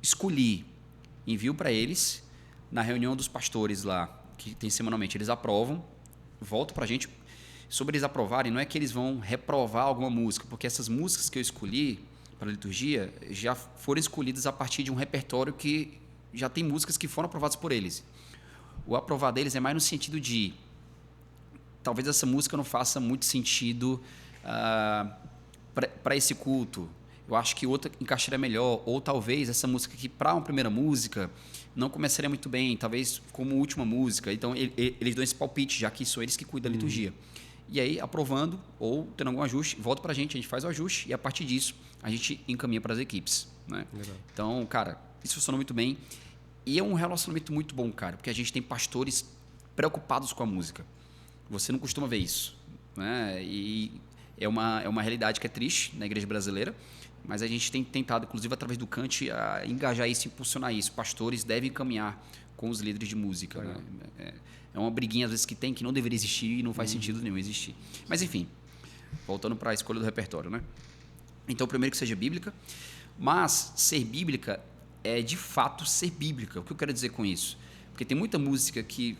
Escolhi, envio para eles, na reunião dos pastores lá, que tem semanalmente, eles aprovam, voltam para a gente. Sobre eles aprovarem, não é que eles vão reprovar alguma música, porque essas músicas que eu escolhi para a liturgia já foram escolhidas a partir de um repertório que já tem músicas que foram aprovadas por eles. O aprovar deles é mais no sentido de talvez essa música não faça muito sentido para esse culto. Eu acho que outra encaixaria melhor, ou talvez essa música aqui, para uma primeira música, não começaria muito bem, talvez como última música. Então, eles dão esse palpite, já que são eles que cuidam da liturgia. E aí, aprovando ou tendo algum ajuste, volta para a gente faz o ajuste e, a partir disso, a gente encaminha para as equipes. Né? Então, cara, isso funciona muito bem. E é um relacionamento muito bom, cara, porque a gente tem pastores preocupados com a música. Você não costuma ver isso. Né? E é uma realidade que é triste na igreja brasileira, mas a gente tem tentado, inclusive através do Cante, a engajar isso, impulsionar isso. Pastores devem caminhar com os líderes de música. Né? É uma briguinha, às vezes, que tem, que não deveria existir e não faz sentido nenhum existir. Mas, enfim, voltando para a escolha do repertório. Né? Então, primeiro que seja bíblica, mas ser bíblica é, de fato, ser bíblica. O que eu quero dizer com isso? Porque tem muita música que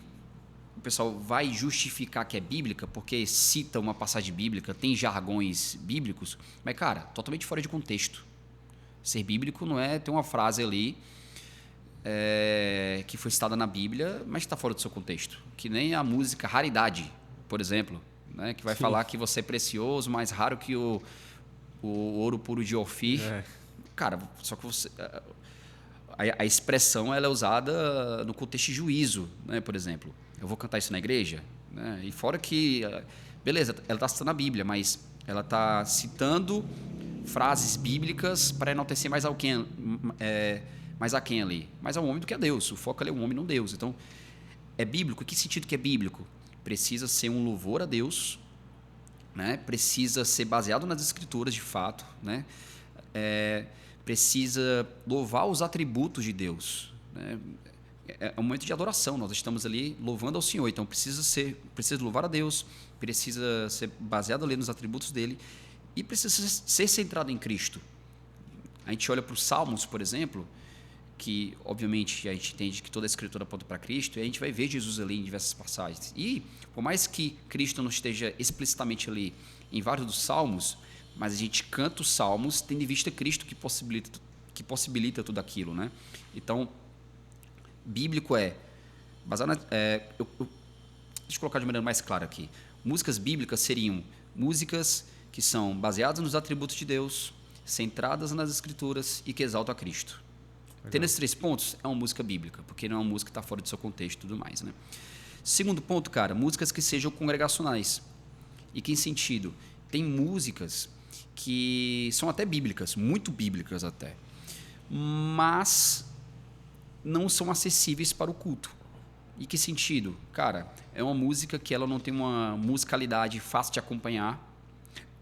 o pessoal vai justificar que é bíblica porque cita uma passagem bíblica, tem jargões bíblicos, mas, cara, totalmente fora de contexto. Ser bíblico não é ter uma frase ali que foi citada na Bíblia, mas está fora do seu contexto. Que nem a música Raridade, por exemplo, né, que vai falar que você é precioso, mais raro que o ouro puro de Ofir. Cara, só que você... A expressão ela é usada no contexto de juízo, né, por exemplo. Eu vou cantar isso na igreja, né? E fora que, beleza, ela está citando a Bíblia, mas ela está citando frases bíblicas para enaltecer mais a quem ali? Mais ao homem do que a Deus. O foco ali é o homem, não Deus. Então, é bíblico? Em que sentido que é bíblico? Precisa ser um louvor a Deus, né? Precisa ser baseado nas Escrituras, de fato, né? Precisa louvar os atributos de Deus. Né? É um momento de adoração, nós estamos ali louvando ao Senhor, então precisa louvar a Deus, precisa ser baseado ali nos atributos dele e precisa ser centrado em Cristo. A gente olha para os Salmos, por exemplo, que obviamente a gente entende que toda a Escritura aponta para Cristo, e a gente vai ver Jesus ali em diversas passagens. E por mais que Cristo não esteja explicitamente ali em vários dos Salmos, mas a gente canta os salmos tendo em vista Cristo que possibilita tudo aquilo, né? Então, bíblico baseado deixa eu colocar de maneira mais clara aqui. Músicas bíblicas seriam músicas que são baseadas nos atributos de Deus, centradas nas Escrituras e que exaltam a Cristo. Legal. Tendo esses 3 pontos, é uma música bíblica, porque não é uma música que está fora do seu contexto e tudo mais, né? Segundo ponto, cara, músicas que sejam congregacionais. E que em sentido? Tem músicas que são até bíblicas, muito bíblicas até, mas não são acessíveis para o culto. E que sentido? Cara, é uma música que ela não tem uma musicalidade fácil de acompanhar.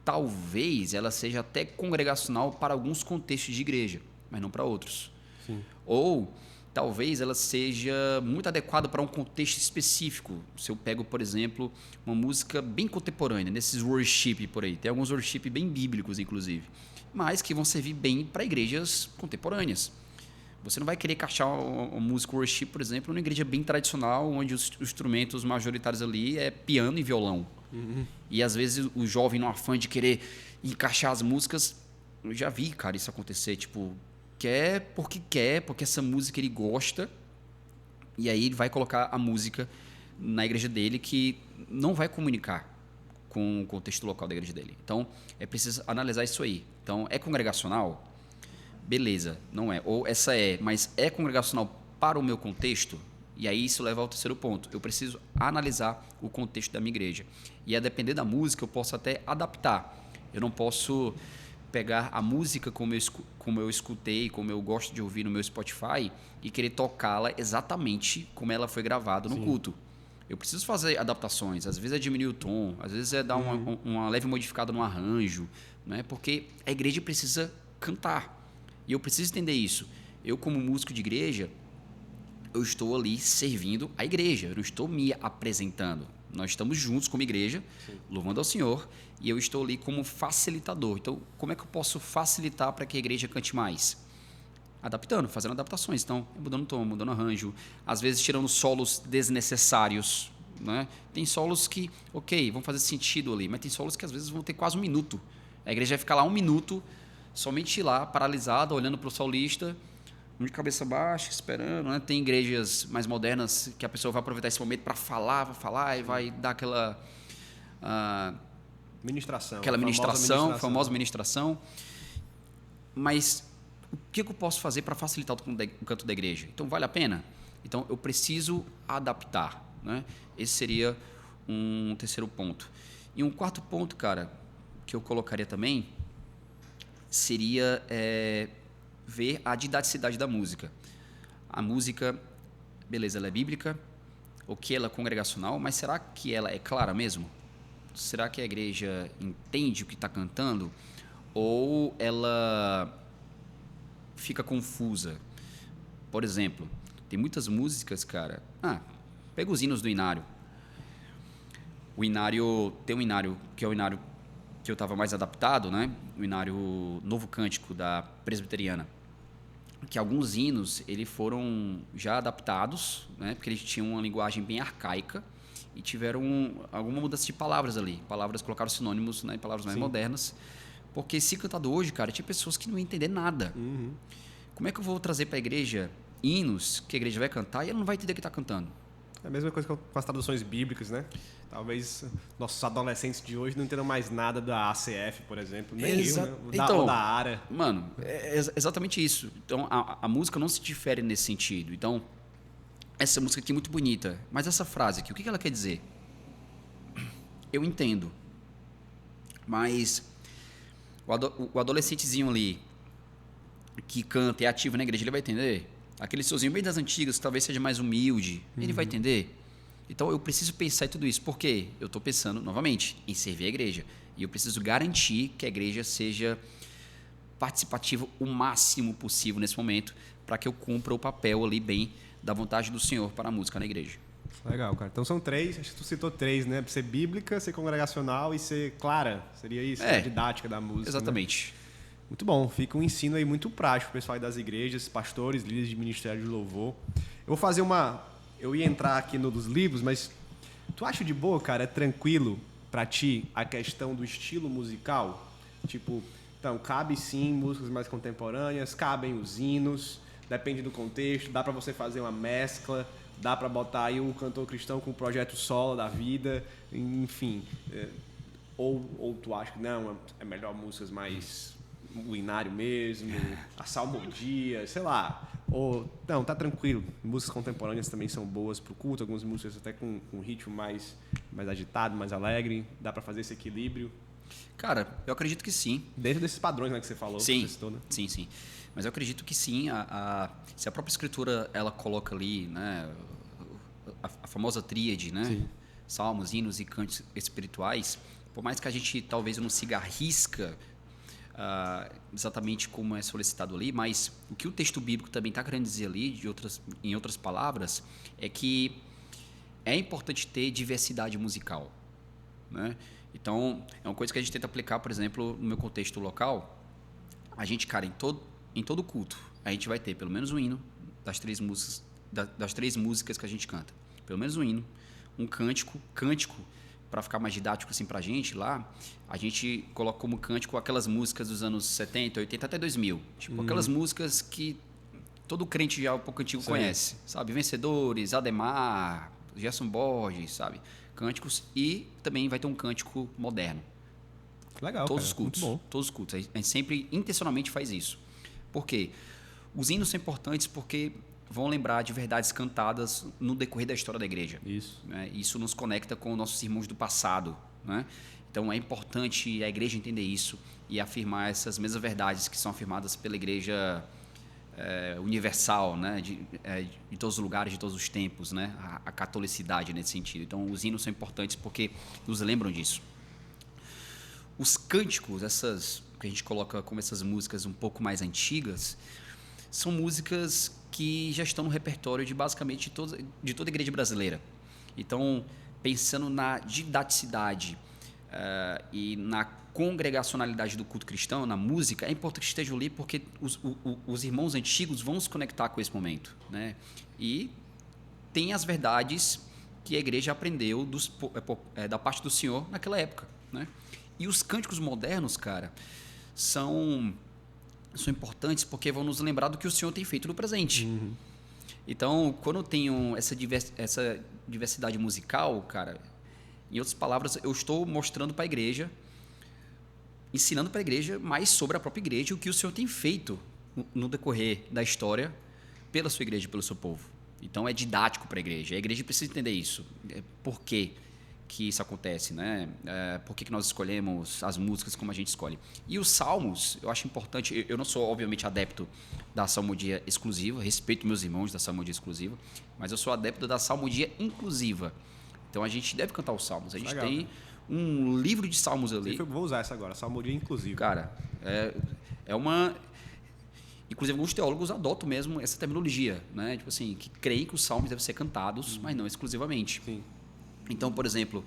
Talvez ela seja até congregacional para alguns contextos de igreja, mas não para outros. Sim. Ou talvez ela seja muito adequada para um contexto específico. Se eu pego, por exemplo, uma música bem contemporânea, nesses worship por aí. Tem alguns worship bem bíblicos, inclusive, mas que vão servir bem para igrejas contemporâneas. Você não vai querer encaixar uma música worship, por exemplo, numa igreja bem tradicional, onde os instrumentos majoritários ali é piano e violão. Uhum. E às vezes o jovem, no afã de querer encaixar as músicas, eu já vi, cara, isso acontecer, tipo, quer, porque essa música ele gosta, e aí ele vai colocar a música na igreja dele que não vai comunicar com o contexto local da igreja dele. Então, é preciso analisar isso aí. Então, é congregacional? Beleza, não é. Ou essa mas é congregacional para o meu contexto? E aí isso leva ao terceiro ponto. Eu preciso analisar o contexto da minha igreja. E a depender da música, eu posso até adaptar. Eu não posso pegar a música como eu escutei, como eu gosto de ouvir no meu Spotify e querer tocá-la exatamente como ela foi gravada no culto. Eu preciso fazer adaptações. Às vezes é diminuir o tom, às vezes é dar uma leve modificada no arranjo, né? Porque a igreja precisa cantar. E eu preciso entender isso. Eu, como músico de igreja, eu estou ali servindo a igreja. Eu não estou me apresentando. Nós estamos juntos como igreja, sim, louvando ao Senhor, e eu estou ali como facilitador. Então, como é que eu posso facilitar para que a igreja cante mais? Adaptando, fazendo adaptações. Então, mudando tom, mudando arranjo, às vezes tirando solos desnecessários, né? Tem solos que, vão fazer sentido ali, mas tem solos que às vezes vão ter quase 1 minuto. A igreja vai ficar lá 1 minuto, somente lá, paralisada, olhando para o solista, de cabeça baixa, esperando, né? Tem igrejas mais modernas que a pessoa vai aproveitar esse momento para falar e vai dar aquela famosa ministração. Mas o que eu posso fazer para facilitar o canto da igreja? Então, vale a pena? Então, eu preciso adaptar, né? Esse seria um terceiro ponto. E um quarto ponto, cara, que eu colocaria também seria ver a didaticidade da música. A música, beleza, ela é bíblica, ela é congregacional, mas será que ela é clara mesmo? Será que a igreja entende o que está cantando? Ou ela fica confusa? Por exemplo, tem muitas músicas, cara... pega os hinos do Inário. Tem um Inário que é o Inário que eu estava mais adaptado, né? O Inário Novo Cântico da Presbiteriana, que alguns hinos eles foram já adaptados, né? Porque eles tinham uma linguagem bem arcaica e tiveram alguma mudança de palavras ali. Palavras colocaram sinônimos, né? Palavras mais modernas. Porque se cantado hoje, cara, tinha pessoas que não iam entender nada. Uhum. Como é que eu vou trazer para a igreja hinos que a igreja vai cantar e ela não vai entender o que está cantando? É a mesma coisa com as traduções bíblicas, né? Talvez nossos adolescentes de hoje não entendam mais nada da ACF, por exemplo. Nem eu, né? Ou da ARA. Mano, é exatamente isso. Então, a música não se difere nesse sentido. Então, essa música aqui é muito bonita. Mas essa frase aqui, o que ela quer dizer? Eu entendo. Mas o adolescentezinho ali, que canta, é ativo na igreja, ele vai entender? Aquele seuzinho bem das antigas, que talvez seja mais humilde, ele vai entender? Então, eu preciso pensar em tudo isso. Por quê? Eu estou pensando, novamente, em servir a igreja. E eu preciso garantir que a igreja seja participativa o máximo possível nesse momento, para que eu cumpra o papel ali bem da vontade do Senhor para a música na igreja. Legal, cara. Então, são 3, acho que tu citou 3, né? Ser bíblica, ser congregacional e ser clara. Seria isso, a didática da música. Exatamente. Né? Muito bom. Fica um ensino aí muito prático, pessoal das igrejas, pastores, líderes de ministério de louvor. Eu vou fazer Eu ia entrar aqui no dos livros, mas tu acha de boa, cara? É tranquilo pra ti a questão do estilo musical? Tipo, então, cabe sim músicas mais contemporâneas, cabem os hinos, depende do contexto, dá para você fazer uma mescla, dá para botar aí o cantor cristão com o projeto solo da vida, enfim. Ou tu acha que não, é melhor músicas mais o inário mesmo, a salmodia, sei lá. Ou, não, tá tranquilo. Músicas contemporâneas também são boas pro culto, algumas músicas até com um ritmo mais agitado, mais alegre. Dá para fazer esse equilíbrio. Cara, eu acredito que sim. Dentro desses padrões, né, que você falou. Sim, que você citou, né? sim. Mas eu acredito que sim. Se a própria escritura ela coloca ali, né, a famosa tríade, né, Sim. salmos, hinos e cantos espirituais, por mais que a gente talvez não siga a risca exatamente como é solicitado ali, mas o que o texto bíblico também está querendo dizer ali, em outras palavras, é que é importante ter diversidade musical, né? Então, é uma coisa que a gente tenta aplicar, por exemplo, no meu contexto local. A gente, cara, em todo culto, a gente vai ter pelo menos um hino das 3 músicas que a gente canta. Pelo menos um hino, um cântico, para ficar mais didático assim pra gente lá, a gente coloca como cântico aquelas músicas dos anos 70, 80 até 2000. Tipo, aquelas músicas que todo crente já um pouco antigo conhece, sabe? Vencedores, Ademar, Gerson Borges, sabe? Cânticos, e também vai ter um cântico moderno. Legal, Todos cara. os cultos. Muito bom. Todos os cultos. A gente sempre intencionalmente faz isso. Por quê? Os hinos são importantes porque vão lembrar de verdades cantadas no decorrer da história da igreja. Isso. Né? Isso nos conecta com nossos irmãos do passado. Né? Então é importante a igreja entender isso e afirmar essas mesmas verdades que são afirmadas pela igreja universal, né? de todos os lugares, de todos os tempos, né? A catolicidade nesse sentido. Então os hinos são importantes porque nos lembram disso. Os cânticos, essas que a gente coloca como essas músicas um pouco mais antigas, são músicas que já estão no repertório de basicamente de toda a igreja brasileira. Então, pensando na didaticidade e na congregacionalidade do culto cristão, na música, é importante que estejam ali porque os irmãos antigos vão se conectar com esse momento, né? E tem as verdades que a igreja aprendeu da parte do Senhor naquela época, né? E os cânticos modernos, cara, são importantes porque vão nos lembrar do que o Senhor tem feito no presente. Uhum. Então, quando eu tenho essa diversidade musical, cara, em outras palavras, eu estou mostrando para a igreja, ensinando para a igreja mais sobre a própria igreja, o que o Senhor tem feito no decorrer da história pela sua igreja e pelo seu povo. Então, é didático para a igreja. A igreja precisa entender isso. Por quê que isso acontece, né? Por que nós escolhemos as músicas como a gente escolhe. E os salmos, eu acho importante, eu não sou, obviamente, adepto da salmodia exclusiva, respeito meus irmãos da salmodia exclusiva, mas eu sou adepto da salmodia inclusiva. Então, a gente deve cantar os salmos. A gente Legal, tem um livro de salmos ali. Eu vou usar essa agora, salmodia inclusiva. Cara, é uma... Inclusive, alguns teólogos adotam mesmo essa terminologia, né? Tipo assim, que creem que os salmos devem ser cantados, mas não exclusivamente. Sim. Então, por exemplo,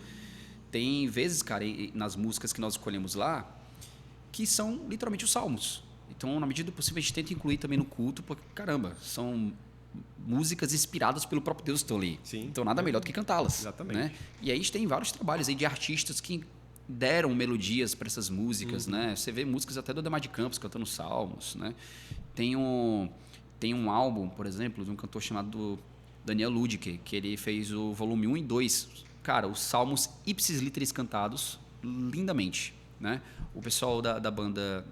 tem vezes, cara, nas músicas que nós escolhemos lá, que são literalmente os salmos. Então, na medida do possível, a gente tenta incluir também no culto, porque, caramba, são músicas inspiradas pelo próprio Deus que estão ali. Sim. Então, nada melhor do que cantá-las. Exatamente. Né? E aí a gente tem vários trabalhos aí de artistas que deram melodias para essas músicas, né? Você vê músicas até do Ademar de Campos cantando salmos, né? Tem um álbum, por exemplo, de um cantor chamado Daniel Ludwig, que ele fez o volume 1 e 2. Cara, os salmos ipsis literis cantados lindamente, né? O pessoal da banda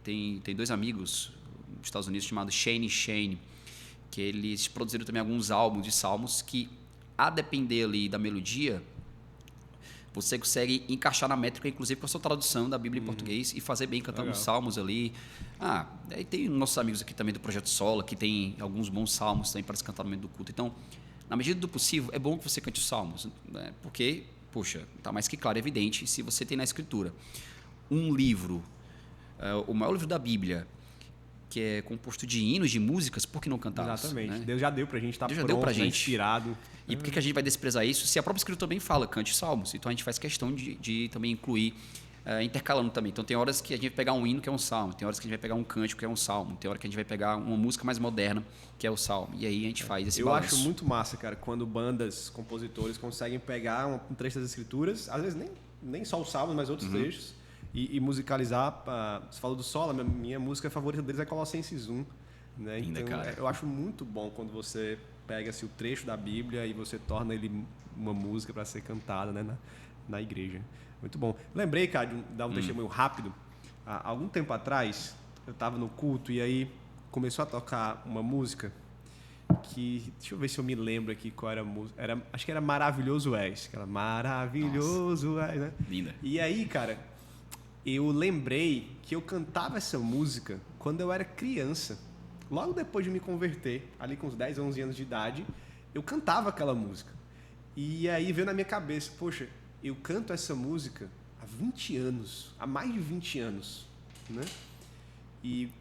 tem 2 amigos nos Estados Unidos chamados Shane e Shane, que eles produziram também alguns álbuns de salmos que, a depender ali da melodia, você consegue encaixar na métrica, inclusive com a sua tradução da Bíblia em português e fazer bem cantando os salmos ali. Aí tem nossos amigos aqui também do Projeto Sola, que tem alguns bons salmos também para se cantar no meio do culto. Então, na medida do possível, é bom que você cante os salmos, né? Porque, poxa, está mais que claro, é evidente, se você tem na Escritura um livro, o maior livro da Bíblia, que é composto de hinos, de músicas, por que não cantá-los? Exatamente. Né? Deus já deu pra gente estar Deus pronto, já deu pra gente. inspirado. E por que a gente vai desprezar isso? Se a própria Escritura também fala, cante salmos. Então, a gente faz questão de também incluir, intercalando também. Então, tem horas que a gente vai pegar um hino, que é um salmo. Tem horas que a gente vai pegar um cântico, que é um salmo. Tem hora que a gente vai pegar uma música mais moderna, que é o salmo. E aí a gente faz esse balanço. Eu acho muito massa, cara, quando bandas, compositores conseguem pegar um trecho das Escrituras, às vezes nem só os salmos, mas outros trechos, e musicalizar. Você falou do solo, a minha música favorita deles é Colossenses 1. Né? Linda, Então, cara. eu acho muito bom quando você pega assim, o trecho da Bíblia e você torna ele uma música para ser cantada, né? na igreja. Muito bom. Lembrei, cara, de dar um testemunho rápido. Há algum tempo atrás, eu estava no culto e aí começou a tocar uma música que... Deixa eu ver se eu me lembro aqui qual era a música. Acho que era Maravilhoso És. Aquela Maravilhoso És, né? Linda. E aí, cara, eu lembrei que eu cantava essa música quando eu era criança. Logo depois de me converter, ali com uns 10, 11 anos de idade, eu cantava aquela música. E aí veio na minha cabeça, poxa, eu canto essa música há 20 anos, há mais de 20 anos, né? E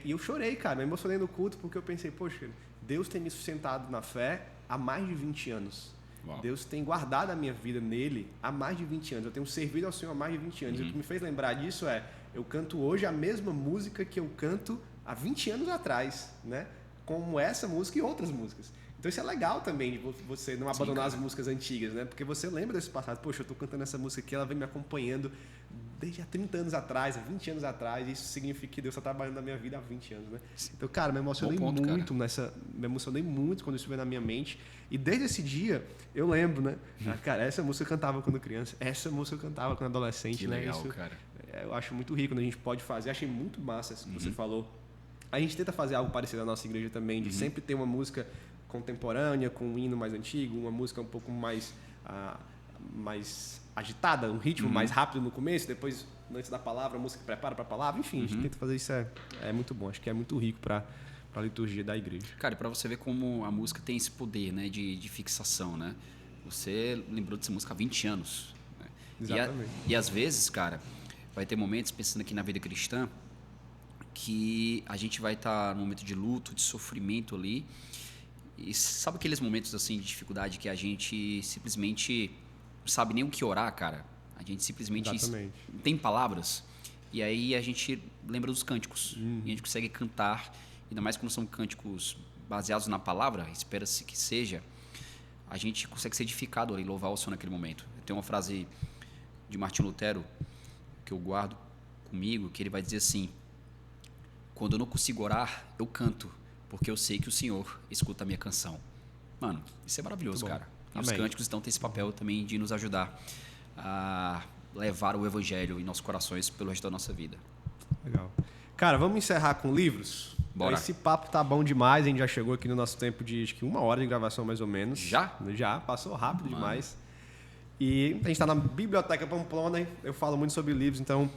eu chorei, cara, me emocionei no culto porque eu pensei, poxa, Deus tem me sustentado na fé há mais de 20 anos. Uau. Deus tem guardado a minha vida nele há mais de 20 anos. Eu tenho servido ao Senhor há mais de 20 anos. E o que me fez lembrar disso é, eu canto hoje a mesma música que eu canto há 20 anos atrás, né? Como essa música e outras músicas. Então isso é legal também, de você não abandonar as músicas antigas, né? Porque você lembra desse passado. Poxa, eu estou cantando essa música aqui, ela vem me acompanhando desde há 30 anos atrás, há 20 anos atrás, e isso significa que Deus está trabalhando na minha vida há 20 anos, né? Então, cara, me emocionei muito quando isso veio na minha mente. E desde esse dia, eu lembro, né? Cara, essa música eu cantava quando criança, essa música eu cantava quando adolescente, que né? Legal, isso, cara. Eu acho muito rico quando a gente pode fazer. Achei muito massa isso que você falou. A gente tenta fazer algo parecido na nossa igreja também, de sempre ter uma música contemporânea, com um hino mais antigo, uma música um pouco mais agitada, um ritmo mais rápido no começo, depois, antes da palavra, a música prepara para a palavra. Enfim, a gente tenta fazer isso, é muito bom. Acho que é muito rico para a liturgia da igreja. Cara, e para você ver como a música tem esse poder, né, de fixação, né? Você lembrou dessa música há 20 anos. Né? Exatamente. E às vezes, cara, vai ter momentos, pensando aqui na vida cristã, que a gente vai estar num momento de luto, de sofrimento ali. E sabe aqueles momentos assim de dificuldade que a gente simplesmente não sabe nem o que orar, cara? A gente simplesmente não tem palavras. E aí a gente lembra dos cânticos. E a gente consegue cantar, ainda mais quando são cânticos baseados na palavra, espera-se que seja, a gente consegue ser edificado ali, louvar o Senhor naquele momento. Tem uma frase de Martinho Lutero que eu guardo comigo, que ele vai dizer assim: quando eu não consigo orar, eu canto, porque eu sei que o Senhor escuta a minha canção. Mano, isso é maravilhoso, cara. E os cânticos, então, têm esse papel também de nos ajudar a levar o Evangelho em nossos corações pelo resto da nossa vida. Legal. Cara, vamos encerrar com livros? Bora. Esse papo tá bom demais, a gente já chegou aqui no nosso tempo de, acho que 1 hora de gravação, mais ou menos. Já? Já, passou rápido demais. E a gente está na Biblioteca Pamplona, eu falo muito sobre livros, então...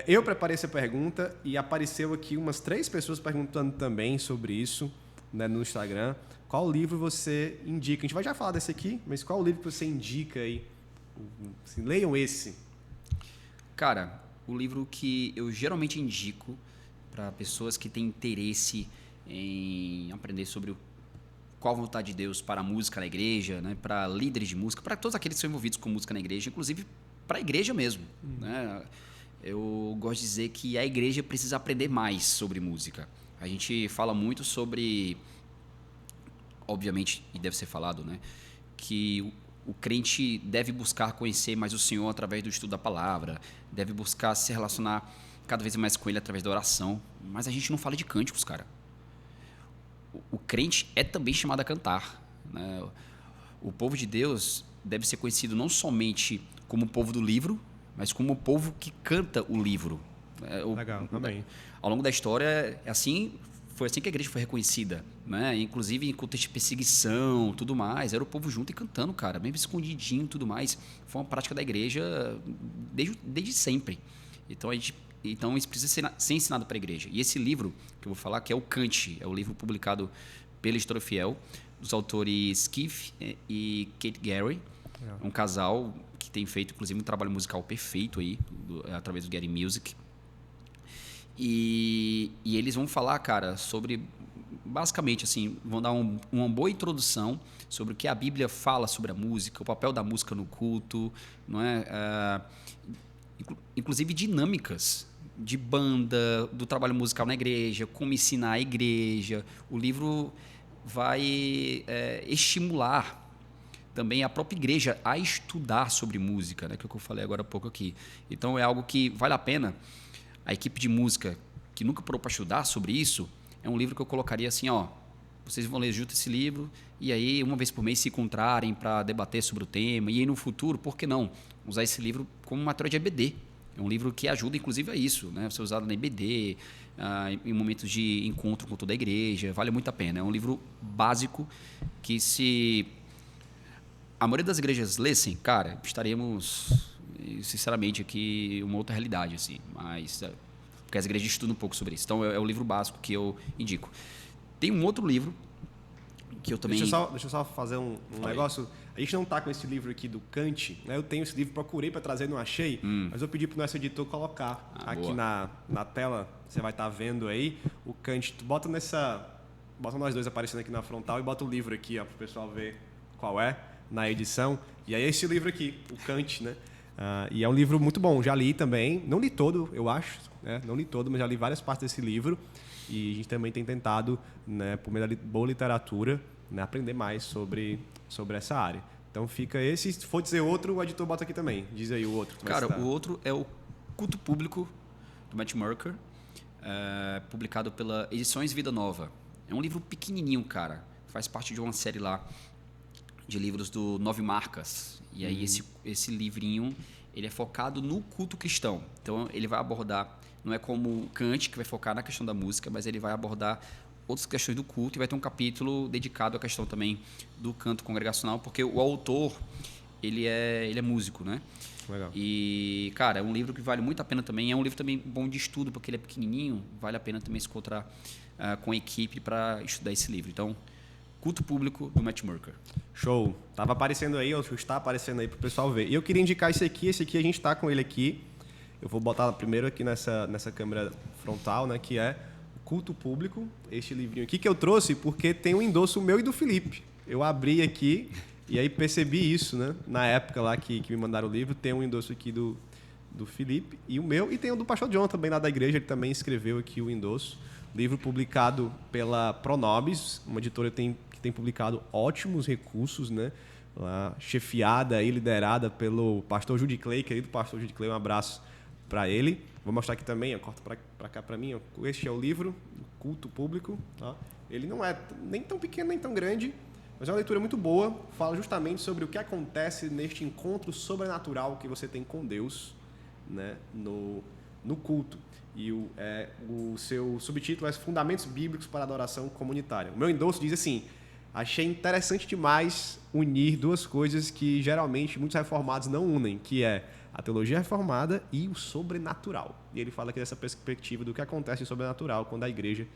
eu preparei essa pergunta e apareceu aqui umas 3 pessoas perguntando também sobre isso, né, no Instagram. Qual livro você indica? A gente vai já falar desse aqui, mas qual livro que você indica aí? Assim, leiam esse. Cara, o livro que eu geralmente indico para pessoas que têm interesse em aprender sobre qual a vontade de Deus para a música na igreja, né, para líderes de música, para todos aqueles que são envolvidos com música na igreja, inclusive para a igreja mesmo, né? Eu gosto de dizer que a igreja precisa aprender mais sobre música. A gente fala muito sobre, obviamente, e deve ser falado, né, que o crente deve buscar conhecer mais o Senhor através do estudo da palavra, deve buscar se relacionar cada vez mais com Ele através da oração. Mas a gente não fala de cânticos, cara. O crente é também chamado a cantar, né? O povo de Deus deve ser conhecido não somente como o povo do livro, mas como o povo que canta o livro. Legal, amém. Ao longo da história, foi assim que a igreja foi reconhecida, né? Inclusive em contexto de perseguição, tudo mais. Era o povo junto e cantando, cara, mesmo escondidinho, tudo mais. Foi uma prática da igreja desde sempre. Então isso precisa ser ensinado para a igreja. E esse livro que eu vou falar, que é o Cante, é o livro publicado pela Editora Fiel, dos autores Keith e Kate Gary. É um casal que tem feito, inclusive, um trabalho musical perfeito aí, através do Getty Music. E eles vão falar, cara, sobre... Basicamente, assim, vão dar uma boa introdução sobre o que a Bíblia fala sobre a música, o papel da música no culto, não é? Inclusive dinâmicas de banda, do trabalho musical na igreja, como ensinar a igreja. O livro vai estimular também a própria igreja a estudar sobre música, né? Que é o que eu falei agora há pouco aqui. Então é algo que vale a pena. A equipe de música que nunca parou para estudar sobre isso, é um livro que eu colocaria assim, ó, vocês vão ler junto esse livro e aí uma vez por mês se encontrarem para debater sobre o tema e aí no futuro, por que não usar esse livro como matéria de EBD? É um livro que ajuda inclusive a isso, né? Ser usado na EBD, em momentos de encontro com toda a igreja, vale muito a pena. É um livro básico que se a maioria das igrejas lessem, cara, estaríamos, sinceramente, aqui uma outra realidade, assim. Mas, porque as igrejas estudam um pouco sobre isso. Então, é o livro básico que eu indico. Tem um outro livro que eu também... Deixa eu só fazer um negócio. A gente não tá com esse livro aqui do Kant, né? Eu tenho esse livro, procurei para trazer, não achei, mas eu pedi pro nosso editor colocar aqui na tela, você vai estar vendo aí, o Kant. Tu bota nós dois aparecendo aqui na frontal e bota o livro aqui, ó, pro pessoal ver qual é, na edição. E aí esse livro aqui, o Kant, né? E é um livro muito bom, já li também, não li todo, eu acho, né? Não li todo, mas já li várias partes desse livro e a gente também tem tentado, né, por meio da boa literatura, né, aprender mais sobre essa área. Então fica esse, se for dizer outro, o editor bota aqui também, diz aí o outro. Cara, o outro é o Culto Público, do Matt Merker, publicado pela Edições Vida Nova. É um livro pequenininho, cara, faz parte de uma série lá de livros do Nove Marcas. E aí esse livrinho, ele é focado no culto cristão. Então ele vai abordar, não é como Kant, que vai focar na questão da música, mas ele vai abordar outras questões do culto e vai ter um capítulo dedicado à questão também do canto congregacional, porque o autor, ele é músico, né? Legal. E, cara, é um livro que vale muito a pena também. É um livro também bom de estudo, porque ele é pequenininho. Vale a pena também se encontrar com a equipe para estudar esse livro. Então, Culto Público, do Matt Merker. Show. Tava aparecendo aí, ou está aparecendo aí para o pessoal ver. E eu queria indicar esse aqui a gente está com ele aqui. Eu vou botar primeiro aqui nessa câmera frontal, né, que é Culto Público, este livrinho aqui que eu trouxe porque tem um endosso meu e do Felipe. Eu abri aqui e aí percebi isso, né? Na época lá que me mandaram o livro, tem um endosso aqui do Felipe e o meu, e tem o do Pastor John também lá da igreja, ele também escreveu aqui o endosso. Livro publicado pela Pronobis, uma editora que tem publicado ótimos recursos, né? Lá, chefiada e liderada pelo pastor Judy Clay, querido pastor Judy Clay, um abraço para ele. Vou mostrar aqui também, ó, corta para cá para mim. Ó. Este é o livro, Culto Público. Tá? Ele não é nem tão pequeno nem tão grande, mas é uma leitura muito boa. Fala justamente sobre o que acontece neste encontro sobrenatural que você tem com Deus, né, no culto. E o seu subtítulo é Fundamentos Bíblicos para a Adoração Comunitária. O meu endosso diz assim: achei interessante demais unir duas coisas que geralmente muitos reformados não unem, que é a teologia reformada e o sobrenatural. E ele fala aqui dessa perspectiva do que acontece em sobrenatural quando a igreja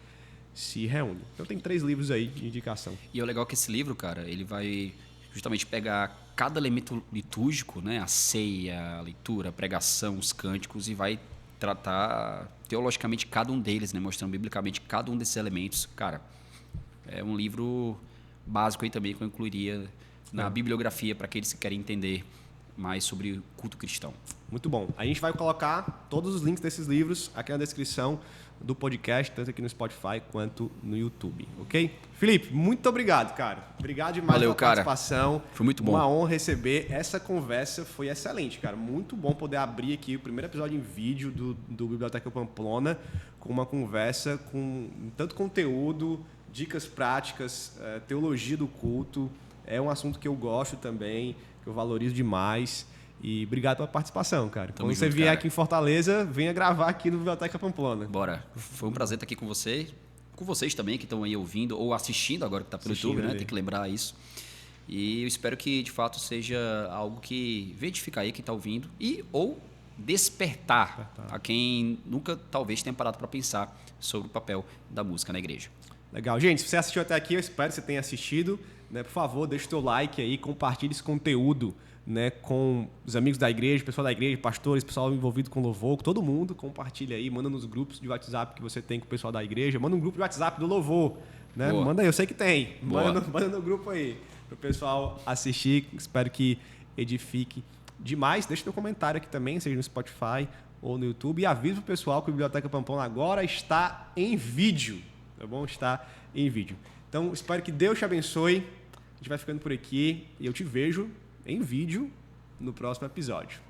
se reúne. Então tem 3 livros aí de indicação. E é legal que esse livro, cara, ele vai justamente pegar cada elemento litúrgico, né, a ceia, a leitura, a pregação, os cânticos, e vai tratar teologicamente cada um deles, né, mostrando biblicamente cada um desses elementos. Cara, é um livro básico aí também que eu incluiria na bibliografia para aqueles que querem entender mais sobre o culto cristão. Muito bom. A gente vai colocar todos os links desses livros aqui na descrição do podcast, tanto aqui no Spotify quanto no YouTube, ok? Felipe, muito obrigado, cara. Obrigado demais pela participação. Foi muito bom. Uma honra receber. Essa conversa foi excelente, cara. Muito bom poder abrir aqui o primeiro episódio em vídeo do Biblioteca Pamplona com uma conversa com tanto conteúdo, dicas práticas, teologia do culto. É um assunto que eu gosto também, que eu valorizo demais. E obrigado pela participação, cara. Quando você vier aqui em Fortaleza, venha gravar aqui no Biblioteca Pamplona. Bora. Foi um prazer estar aqui com vocês. Com vocês também, que estão aí ouvindo ou assistindo agora, que está pelo YouTube, né? Tem que lembrar isso. E eu espero que, de fato, seja algo que venha edificar aí quem está ouvindo ou despertar a quem nunca, talvez, tenha parado para pensar sobre o papel da música na igreja. Legal. Gente, se você assistiu até aqui, eu espero que você tenha assistido. Né? Por favor, deixa o teu like aí, compartilhe esse conteúdo, né, com os amigos da igreja, pessoal da igreja, pastores, pessoal envolvido com louvor, todo mundo, compartilha aí, manda nos grupos de WhatsApp que você tem com o pessoal da igreja, manda um grupo de WhatsApp do louvor, né? Manda aí, eu sei que tem, manda no grupo aí, para o pessoal assistir, espero que edifique demais. Deixa teu comentário aqui também, seja no Spotify ou no YouTube, e avisa o pessoal que o Biblioteca Pamplona agora está em vídeo, tá bom? Está em vídeo. Então, espero que Deus te abençoe. A gente vai ficando por aqui e eu te vejo em vídeo no próximo episódio.